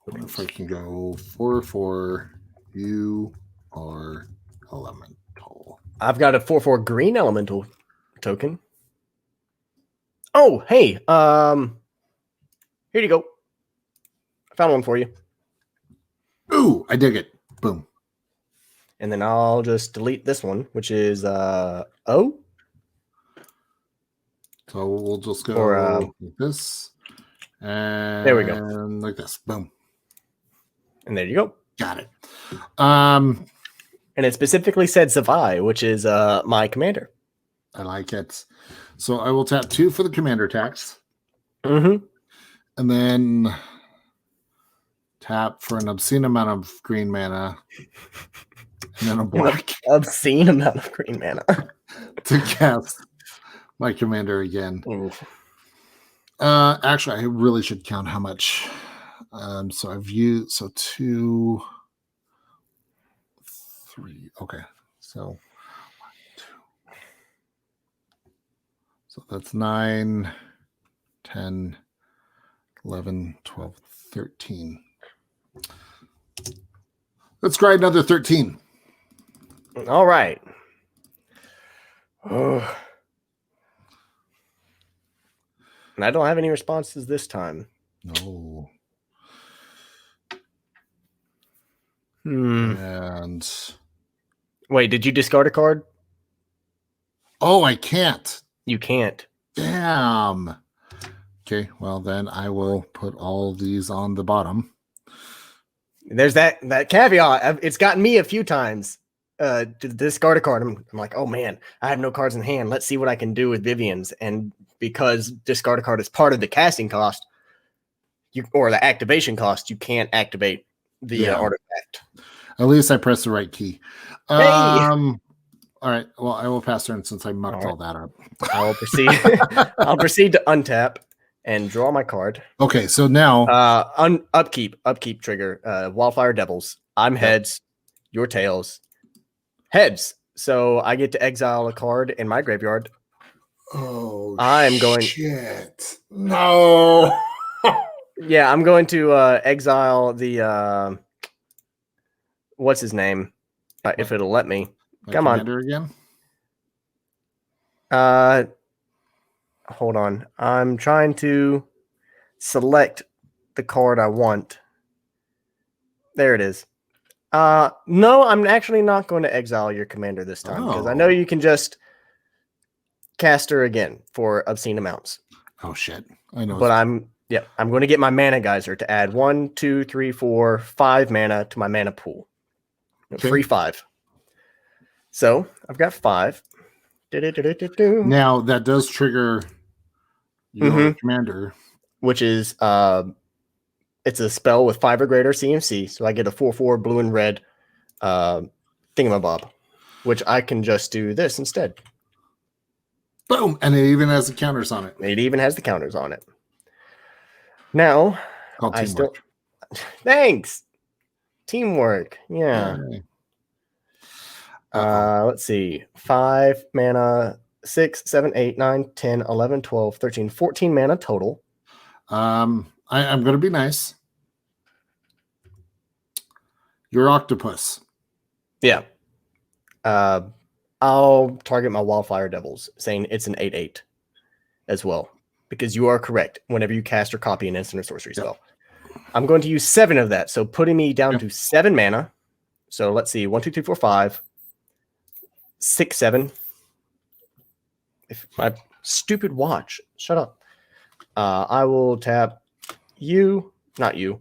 If I can go 4/4, you are elemental. I've got a 4/4 green elemental token. Oh, hey. Here you go. I found one for you. Ooh, I dig it. Boom. And then I'll just delete this one, which is O. So we'll just go like this. And there we go. Like this. Boom. And there you go. Got it. And it specifically said Zavai, which is my commander. I like it. So I will tap 2 for the commander tax. Mm-hmm. And then tap for an obscene amount of green mana. And then a black. Obscene amount of green mana. To cast my commander again. Actually, I really should count how much. So I've used 2, 3. Okay. So 1, 2. So that's 9, 10, 11, 12, 13. Let's try another 13. All right. Oh. And I don't have any responses this time. No. And wait, did you discard a card? Oh, I can't. You can't. Damn. Okay, well then I will put all these on the bottom. There's that caveat. It's gotten me a few times to discard a card. I'm like, oh man, I have no cards in hand. Let's see what I can do with Vivian's. And because discard a card is part of the casting cost, or the activation cost, you can't activate the artifact. At least I pressed the right key. Hey! All right. Well, I will pass turn since I mucked all that up. I will proceed. I'll proceed to untap and draw my card. Okay, so now upkeep trigger. Wildfire Devils. I'm heads. Your tails. Heads. So I get to exile a card in my graveyard. Oh, I'm going. Shit. No. Yeah, I'm going to exile the what's his name? If it'll let me. Come on. Again? Hold on. I'm trying to select the card I want. There it is. No, I'm actually not going to exile your commander this time because I know you can just cast her again for obscene amounts. Oh shit! I know. But I'm going to get my mana geyser to add 1, 2, 3, 4, 5 mana to my mana pool. Okay. Free 5. So I've got 5. Now that does trigger your commander, which is it's a spell with 5 or greater CMC. So I get a 4/4 blue and red thingamabob, which I can just do this instead. Boom! And it even has the counters on it. It even has the counters on it. Now, I still. Thanks. Teamwork. Yeah. Let's see. 5 mana, 6, 7, 8, 9, 10, 11, 12, 13, 14 mana total. I'm going to be nice. Your octopus. Yeah. I'll target my Wildfire Devils, saying it's an 8/8 as well, because you are correct. Whenever you cast or copy an instant or sorcery spell, I'm going to use 7 of that, so putting me down to 7 mana. So let's see, 1, 2, 3, 4, 5, 6, 7. If my stupid watch, shut up. I will tap you, not you,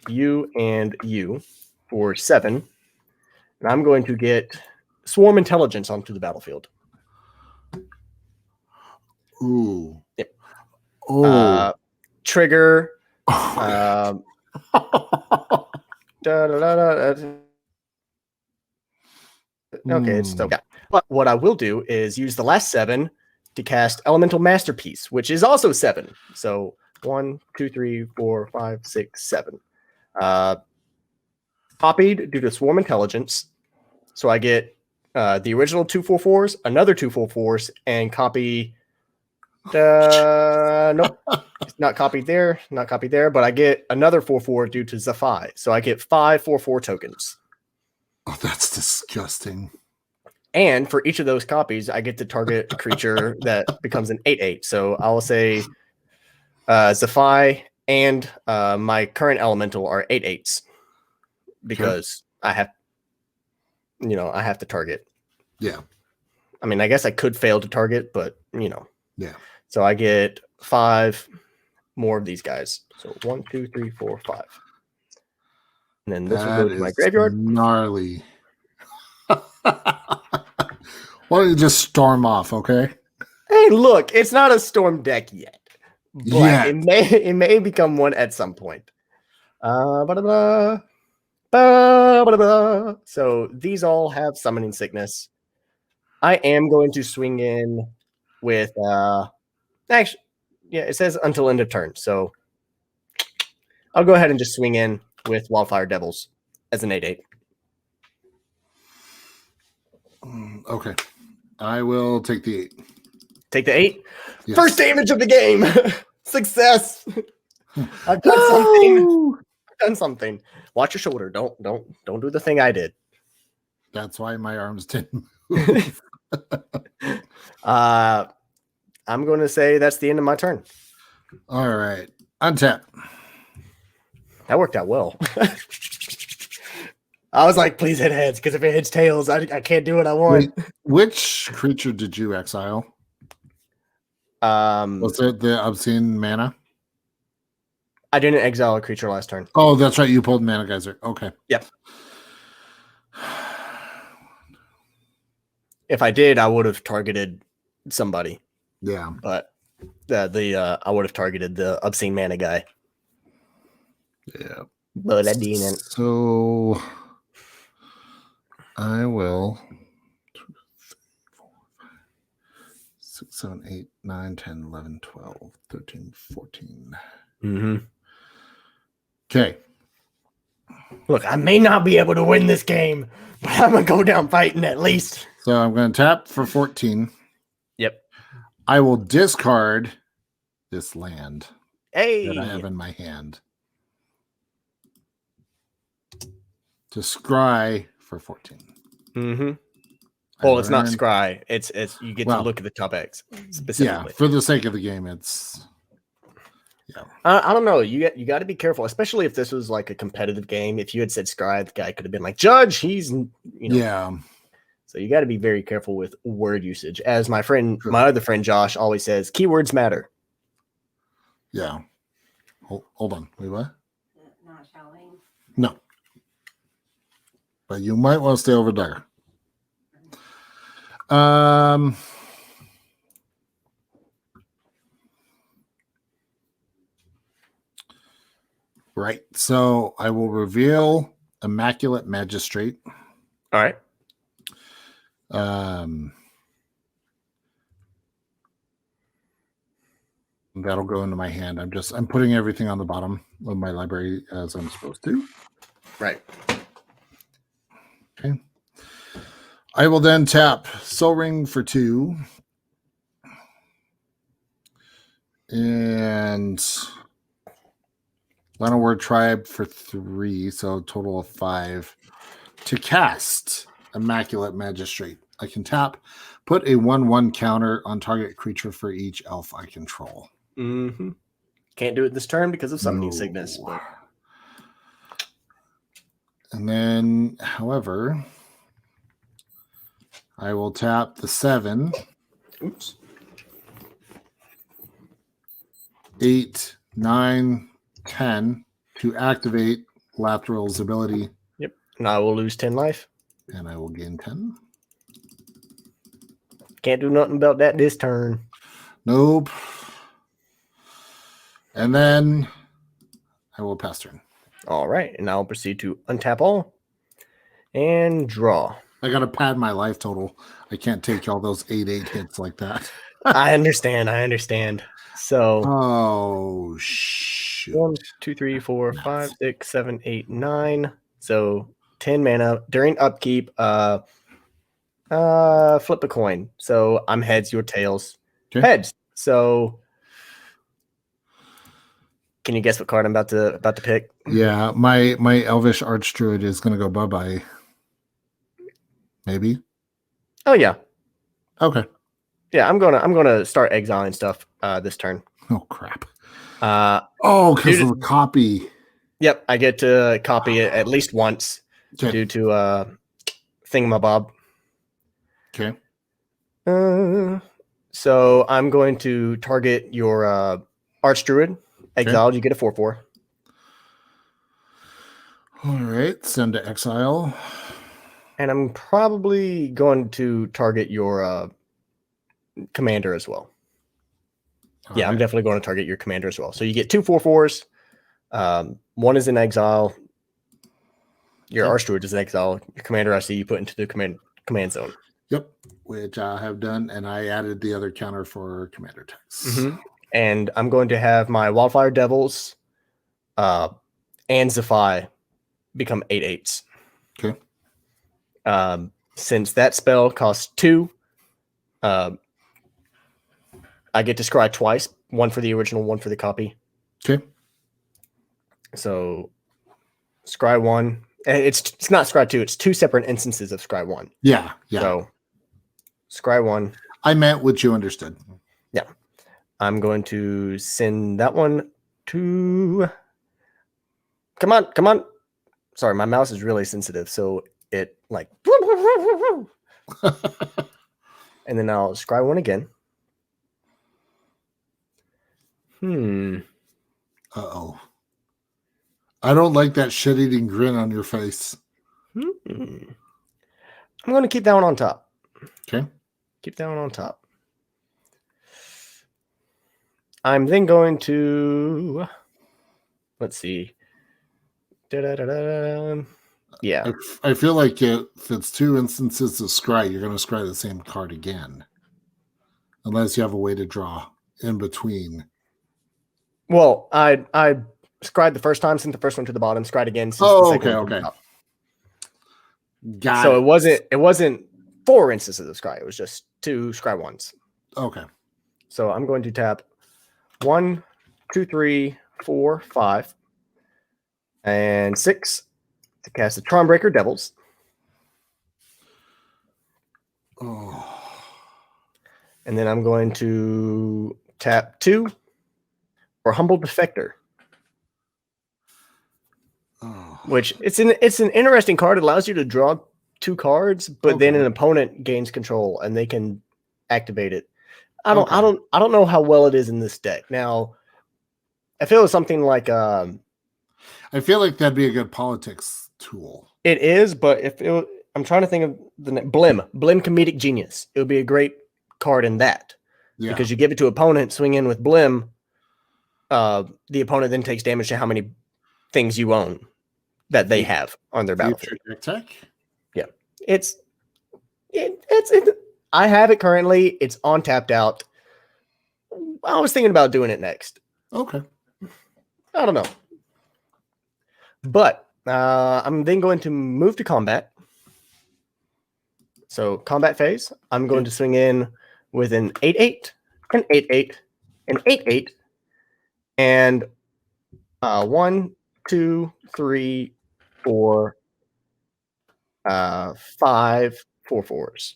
you and you for 7, and I'm going to get Swarm Intelligence onto the battlefield. Ooh. Yep. Oh. Trigger. Okay, it's still. Yeah. But what I will do is use the last 7 to cast Elemental Masterpiece, which is also 7. So 1, 2, 3, 4, 5, 6, 7. Copied due to Swarm Intelligence. So I get the original 2 4/4s, another 2 4/4s, and copy. Nope, it's not copied there, but I get another 4/4 due to Zafai. So I get 5 4/4 tokens. Oh, that's disgusting. And for each of those copies, I get to target a creature that becomes an 8/8. So I'll say Zafai and my current elemental are 8/8s because I have to target. Yeah. I mean, I guess I could fail to target, but Yeah. So I get 5 more of these guys. So 1, 2, 3, 4, 5. And then this will go to my graveyard. Gnarly. Why don't you just storm off, okay? Hey, look, it's not a storm deck yet. But it may become one at some point. So these all have summoning sickness. I am going to swing in with actually, yeah, it says until end of turn. So I'll go ahead and just swing in with Wildfire Devils as an 8/8. Okay. I will take the 8. Take the 8? Yes. First damage of the game. Success. I've done something. Watch your shoulder. Don't do the thing I did. That's why my arms didn't move. I'm going to say that's the end of my turn. All right. Untap. That worked out well. I was like, please hit heads, because if it hits tails, I can't do what I want. Wait, which creature did you exile? Was it the Obscene Mana? I didn't exile a creature last turn. Oh, that's right. You pulled Mana Geyser. Okay. Yep. If I did, I would have targeted somebody. Yeah. But I would have targeted the Obscene Mana guy. Yeah. But I didn't. So I will 2, 3, 4, 5, 6, 7, 8, 9, 10, 11, 12, 13, 14. Mm-hmm. Okay. Look, I may not be able to win this game, but I'm going to go down fighting at least. So I'm going to tap for 14. Yep. I will discard this land that I have in my hand to scry for 14. Mm-hmm. Well, it's not scry. It's you get to look at the top X specifically. Yeah, for the sake of the game, it's I don't know. You got to be careful, especially if this was like a competitive game. If you had said scry, the guy could have been like, Judge, he's yeah. So you got to be very careful with word usage. As my other friend Josh always says, keywords matter. Yeah. Hold on. Wait, what? Not shouting. No. But you might want to stay over there. Right. So I will reveal Immaculate Magistrate. All right. That'll go into my hand. I'm putting everything on the bottom of my library as I'm supposed to. Right. Okay. I will then tap Soul Ring for 2. And Llanowar Tribe for 3. So total of 5. To cast Immaculate Magistrate, I can tap, put a 1/1 counter on target creature for each elf I control. Mm-hmm. Can't do it this turn because of Summoning Sickness. But... And then, however, I will tap the 7. Oops. 8, 9, 10 to activate Lathrill's ability. Yep. And I will lose 10 life. And I will gain 10. Can't do nothing about that this turn. Nope. And then I will pass turn. All right. And I'll proceed to untap all and draw. I got to pad my life total. I can't take all those 8/8 hits like that. I understand. So, oh, shoot. 1, 2, 3, 4, 5, 6, 7, 8, 9. So 10 mana during upkeep. Flip a coin. So I'm heads, your tails. Okay. Heads. So can you guess what card I'm about to pick? Yeah, my Elvish Archdruid is going to go bye-bye. Maybe. Oh yeah. Okay. Yeah, I'm gonna start exiling stuff this turn. Oh crap. Because of the copy. Yep, I get to copy it at least once due to thingamabob. Okay. So I'm going to target your Archdruid. Exiled, you get a 4/4. All right, send to exile. And I'm probably going to target your commander as well. All right. I'm definitely going to target your commander as well. So you get 2 4/4s. One is in exile. Your Archdruid is in exile. Your commander, I see you put into the command zone. Yep, which I have done, and I added the other counter for commander text. Mm-hmm. And I'm going to have my Wildfire Devils and Zephi become 8/8s. Okay. Since that spell costs 2, I get to scry twice, one for the original, one for the copy. Okay. So scry 1. It's not scry 2, it's 2 separate instances of scry 1. Yeah. So scry 1. I meant what you understood. Yeah. I'm going to send that one to... Come on. Sorry, my mouse is really sensitive, so it like... And then I'll scry 1 again. Uh-oh. I don't like that shit-eating grin on your face. I'm going to keep that one on top. Okay. Keep that one on top. I'm then going to... Let's see. Yeah. I feel like if it's 2 instances of scry, you're going to scry the same card again. Unless you have a way to draw in between. Well, I scried the first time, sent the first one to the bottom, scried again. Okay. Got so it. It wasn't 4 instances of scry. It was just 2 scry ones. Okay. So I'm going to tap 1, 2, 3, 4, 5, and 6 to cast the Charmbreaker Devils. Oh. And then I'm going to tap 2 for Humble Defector. Oh. Which it's an interesting card. It allows you to draw 2 cards, but then an opponent gains control and they can activate it. I don't know how well it is in this deck. Now, I feel it's something like I feel like that'd be a good politics tool. It is, but I'm trying to think of the name. Blim Comedic Genius. It would be a great card in that. Yeah. Because you give it to opponent, swing in with Blim, the opponent then takes damage to how many things you own that they have on their battlefield. Tech? Yeah. It's I have it currently. It's on tapped out. I was thinking about doing it next. Okay. I don't know. But I'm then going to move to combat. So combat phase, I'm going to swing in with an 8/8, an 8/8, an 8/8, and 1, 2, 3, 4, 5 4/4s.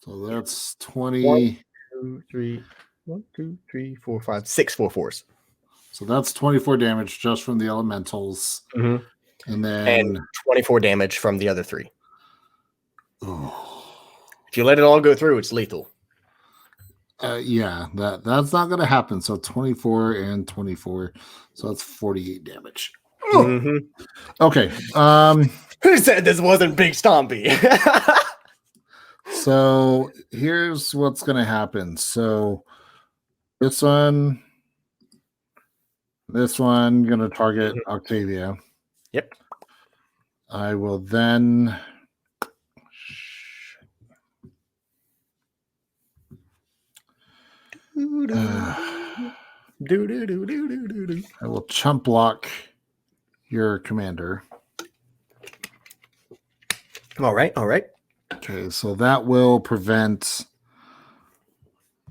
So that's 20. 1, 2, 3, 1, 2, 3, 4, 5, 6 4/4s. So that's 24 damage just from the elementals. Mm-hmm. And then 24 damage from the other 3. Oh. If you let it all go through, it's lethal. Yeah, that's not going to happen. So 24 and 24. So that's 48 damage. Mm-hmm. Okay. Who said this wasn't Big Stompy? So here's what's going to happen. So this one going to target Octavia. Yep. I will then I will chump block your commander. All right. Okay, so that will prevent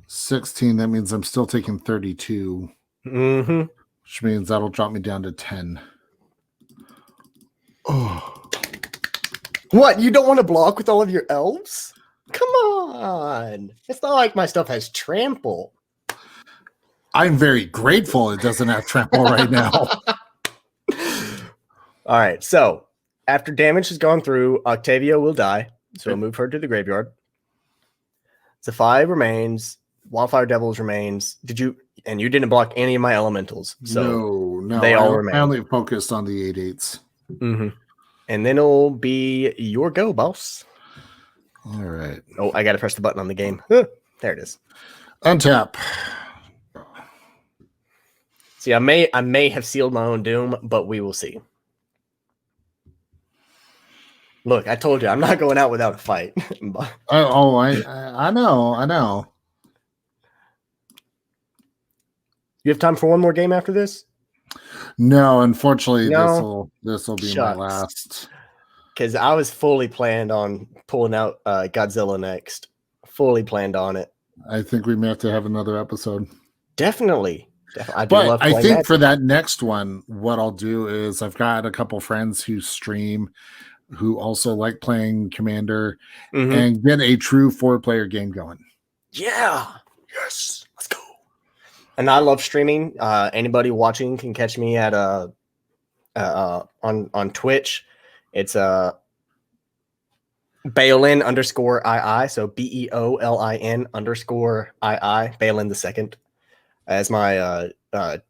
16. That means I'm still taking 32. Mm-hmm. Which means that'll drop me down to 10. Oh. What? You don't want to block with all of your elves? Come on. It's not like my stuff has trample. I'm very grateful it doesn't have trample right now. All right. So after damage has gone through, Octavia will die. So we'll move her to the graveyard. Zephyr remains. Wildfire Devils remains. You didn't block any of my elementals. So no. They all remain. I only focused on the 8/8s. Mm-hmm. And then it'll be your go, boss. All right. Oh, I got to press the button on the game. There it is. Untap. See, I may have sealed my own doom, but we will see. Look, I told you, I'm not going out without a fight. I know. You have time for one more game after this? No, unfortunately, this will be my last. Because I was fully planned on pulling out Godzilla next. Fully planned on it. I think we may have to have another episode. Definitely. I think for that next one, what I'll do is I've got a couple friends who stream who also like playing Commander and get a true 4-player game going. Yeah. Yes. Let's go. And I love streaming. Anybody watching can catch me at on Twitch. It's Beolin _II. So BEOLIN _II. Beolin the second as my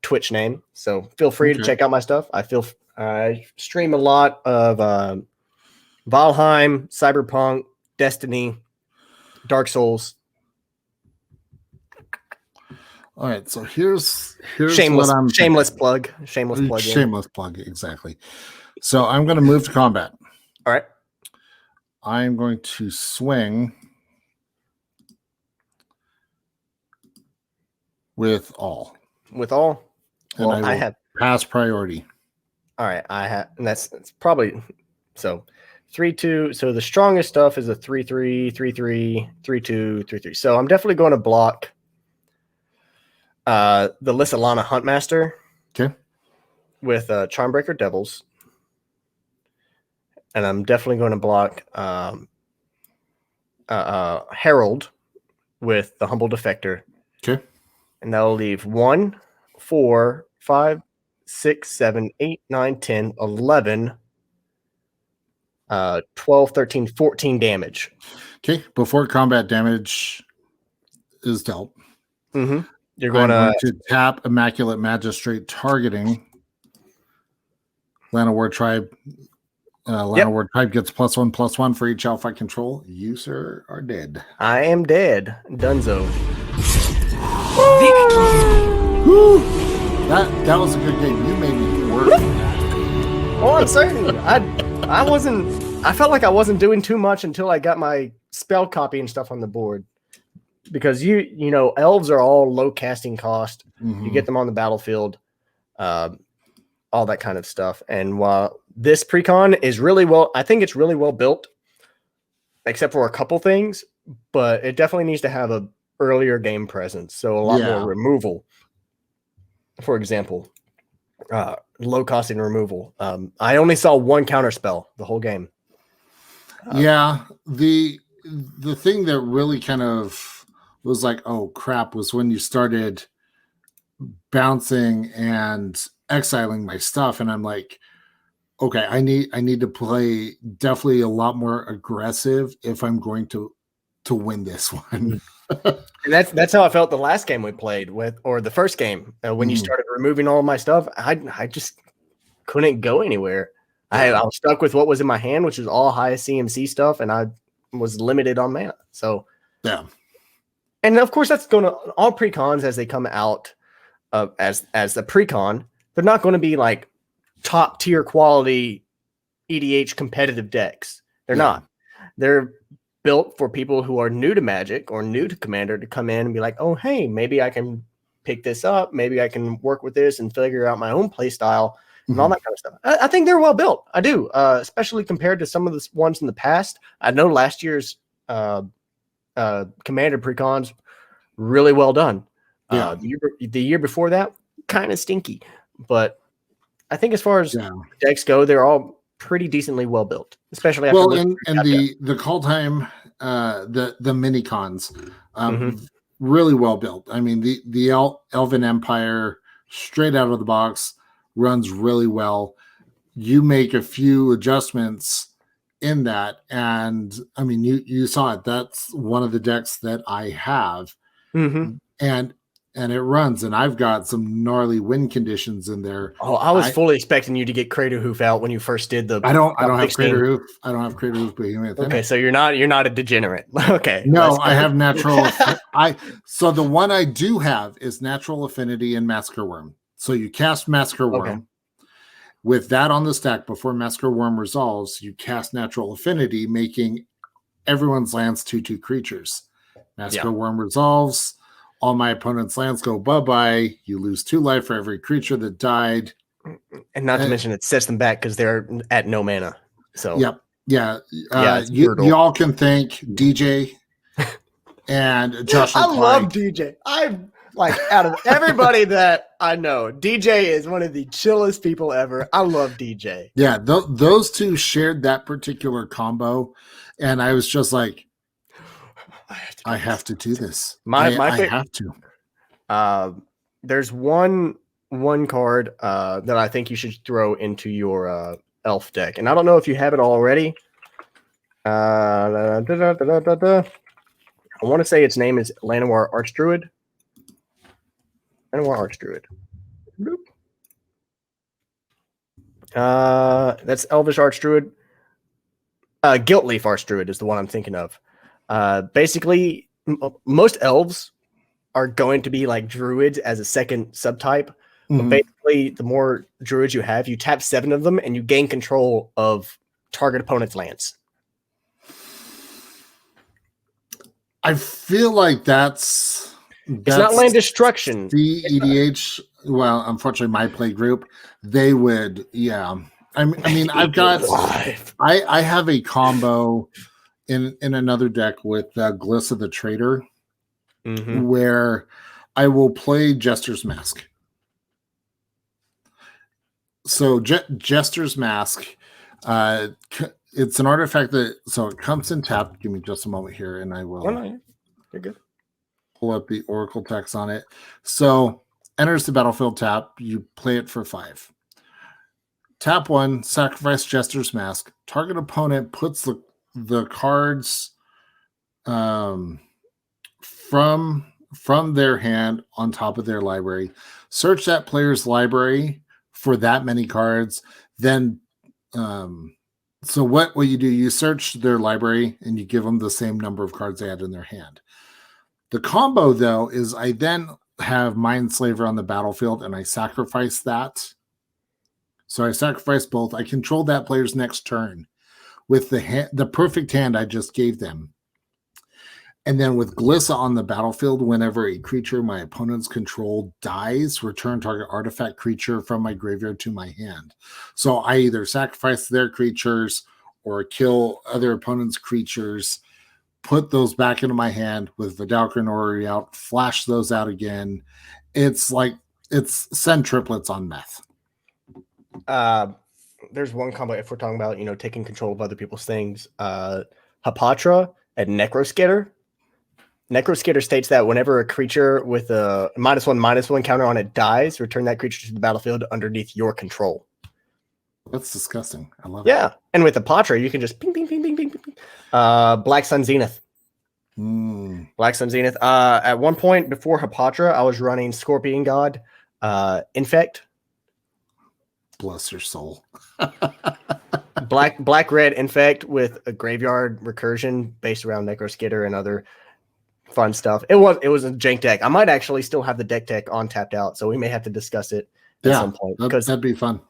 Twitch name. So feel free to check out my stuff. I stream a lot of Valheim, Cyberpunk, Destiny, Dark Souls. All right, so here's shameless plug. Shameless plug, exactly. So I'm going to move to combat. All right. I'm going to swing with all. Well, and I have pass priority. All right, and that's probably so 3/2. So the strongest stuff is a 3/3, 3/3, 3/2, 3/3. So I'm definitely going to block the Lissalana Huntmaster. Okay. With Charmbreaker Devils. And I'm definitely going to block Herald with the Humble Defector. Okay. And that'll leave 1, 4, 5, 6, 7, 8, 9, 10, 11, 12, 13, 14 damage. Okay. Before combat damage is dealt, you're going to tap Immaculate Magistrate targeting Llanowar Tribe. Llanowar Tribe gets +1/+1 for each alpha control. You, sir, are dead. I am dead. Dunzo. Woo! That was a good game. You made me work. Oh, I'm certain. I wasn't. I felt like I wasn't doing too much until I got my spell copy and stuff on the board. Because you know, elves are all low casting cost. You get them on the battlefield, all that kind of stuff. And while this precon is really well, I think it's really well built, except for a couple things. But it definitely needs to have a earlier game presence, so a lot more removal. For example, low costing removal. I only saw one counter spell the whole game. The thing that really kind of was like, oh crap, was when you started bouncing and exiling my stuff, and I'm like, okay, I need to play definitely a lot more aggressive if I'm going to win this one. And that's how I felt the last game we played with, or the first game when you started removing all of my stuff. I just couldn't go anywhere. I was stuck with what was in my hand, which was all high CMC stuff, and I was limited on mana. So and of course that's going to all precons as they come out as the precon. They're not going to be like top tier quality EDH competitive decks. They're not. They're built for people who are new to Magic or new to Commander to come in and be like, oh, hey, maybe I can pick this up. Maybe I can work with this and figure out my own play style and all that kind of stuff. I think they're well built. I do, especially compared to some of the ones in the past. I know last year's Commander precons really well done. The year before that, kind of stinky. But I think as far as decks go, they're all pretty decently well built, especially after the call time, the mini cons, really well built. I mean, the Elven Empire straight out of the box runs really well. You make a few adjustments in that, and I mean, you saw it. That's one of the decks that I have, and it runs, and I've got some gnarly win conditions in there. Oh, I was fully expecting you to get Crater Hoof out when you first did the. I don't have Crater Hoof. I don't have Crater Hoof Behemoth. Okay, so you're not a degenerate. Okay. No, I have natural. So the one I do have is Natural Affinity and Massacre Worm. So you cast Massacre Worm. Okay. With that on the stack before Massacre Worm resolves, you cast Natural Affinity, making everyone's lands 2/2 creatures. Massacre Worm resolves. All my opponent's lands go bye-bye. You lose 2 life for every creature that died. And not to mention it sets them back because they're at no mana. So you all can thank DJ and Josh. I love DJ. I'm like, out of everybody that I know, DJ is one of the chillest people ever. I love DJ. Yeah, those two shared that particular combo, and I was just like, I have to do this. I have to. There's one card that I think you should throw into your elf deck, and I don't know if you have it already. I want to say its name is Llanowar Archdruid. Llanowar Archdruid. That's Elvish Archdruid. Guiltleaf Archdruid is the one I'm thinking of. Basically, most elves are going to be like druids as a second subtype. But basically, the more druids you have, you tap 7 of them and you gain control of target opponent's lands. I feel like that's it's not land destruction. The EDH, well, unfortunately, my play group, they would, I mean, I've got, I have a combo in another deck with Gliss of the Traitor, where I will play Jester's Mask. So Jester's Mask it's an artifact so it comes in tapped. Give me just a moment here, and I will. Oh, no, you're good. Pull up the Oracle text on it. So enters the battlefield tap. You play it for 5. Tap 1, sacrifice Jester's Mask. Target opponent puts the cards from their hand on top of their library. Search that player's library for that many cards. Then, so what you do, you search their library and you give them the same number of cards they had in their hand. The combo, though, is I then have Mindslaver on the battlefield and I sacrifice that. So I sacrifice both. I control that player's next turn with the perfect hand I just gave them. And then with Glissa on the battlefield, whenever a creature my opponent's control dies, return target artifact creature from my graveyard to my hand. So I either sacrifice their creatures or kill other opponent's creatures, put those back into my hand with Vidalcan Orrery out, flash those out again. It's send triplets on meth. There's one combo if we're talking about, taking control of other people's things. Hapatra and Necroskitter. Necroskitter states that whenever a creature with a -1/-1 counter on it dies, return that creature to the battlefield underneath your control. That's disgusting. I love it. Yeah, and with Hapatra, you can just ping, ping, ping, ping, ping, ping. Black Sun Zenith. Black Sun Zenith. At one point before Hapatra, I was running Scorpion God, Infect. Bless your soul. black red Infect with a graveyard recursion based around Necroskitter and other fun stuff. It was a jank deck. I might actually still have the deck on tapped out, so we may have to discuss it at some point. Because that'd be fun.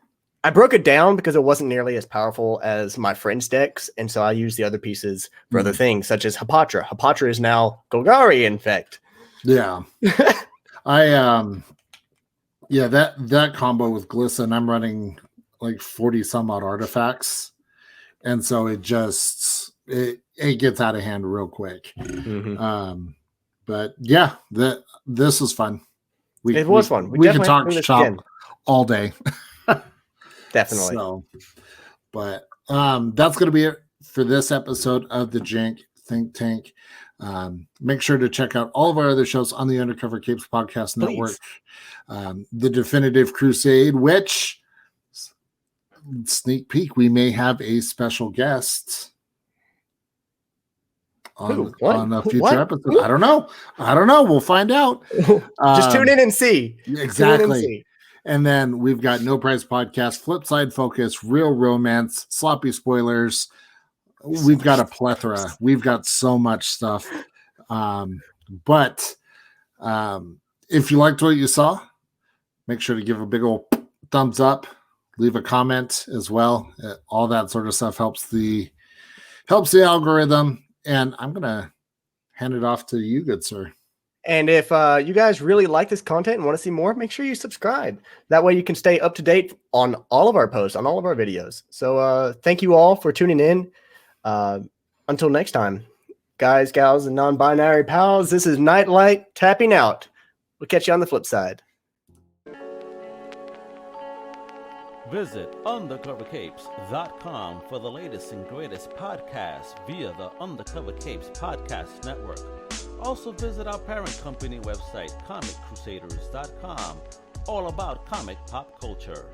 I broke it down because it wasn't nearly as powerful as my friend's decks, and so I used the other pieces for other things, such as Hapatra. Hapatra is now Golgari Infect. Yeah. That combo with Glissa, and I'm running like 40 some odd artifacts, and so it gets out of hand real quick. But yeah, this was fun. It was fun. We can talk shop all day. Definitely. So, but that's going to be it for this episode of the Jank Think Tank. Make sure to check out all of our other shows on the Undercover Capes Podcast Network. The Definitive Crusade, which, sneak peek, we may have a special guest on a future episode. I don't know. We'll find out. Just tune in and see. Exactly. And then we've got No Prize Podcast, Flipside Focus, Real Romance, Sloppy Spoilers. We've got a plethora. We've got so much stuff. But if you liked what you saw, make sure to give a big old thumbs up, leave a comment as well. All that sort of stuff helps the algorithm. And I'm going to hand it off to you, good sir. And if you guys really like this content and want to see more, make sure you subscribe. That way you can stay up to date on all of our posts, on all of our videos. So thank you all for tuning in. Until next time, guys, gals, and non-binary pals, this is Nightlight tapping out. We'll catch you on the flip side. Visit undercovercapes.com for the latest and greatest podcasts via the Undercover Capes Podcast Network. Also visit our parent company website, comiccrusaders.com, all about comic pop culture.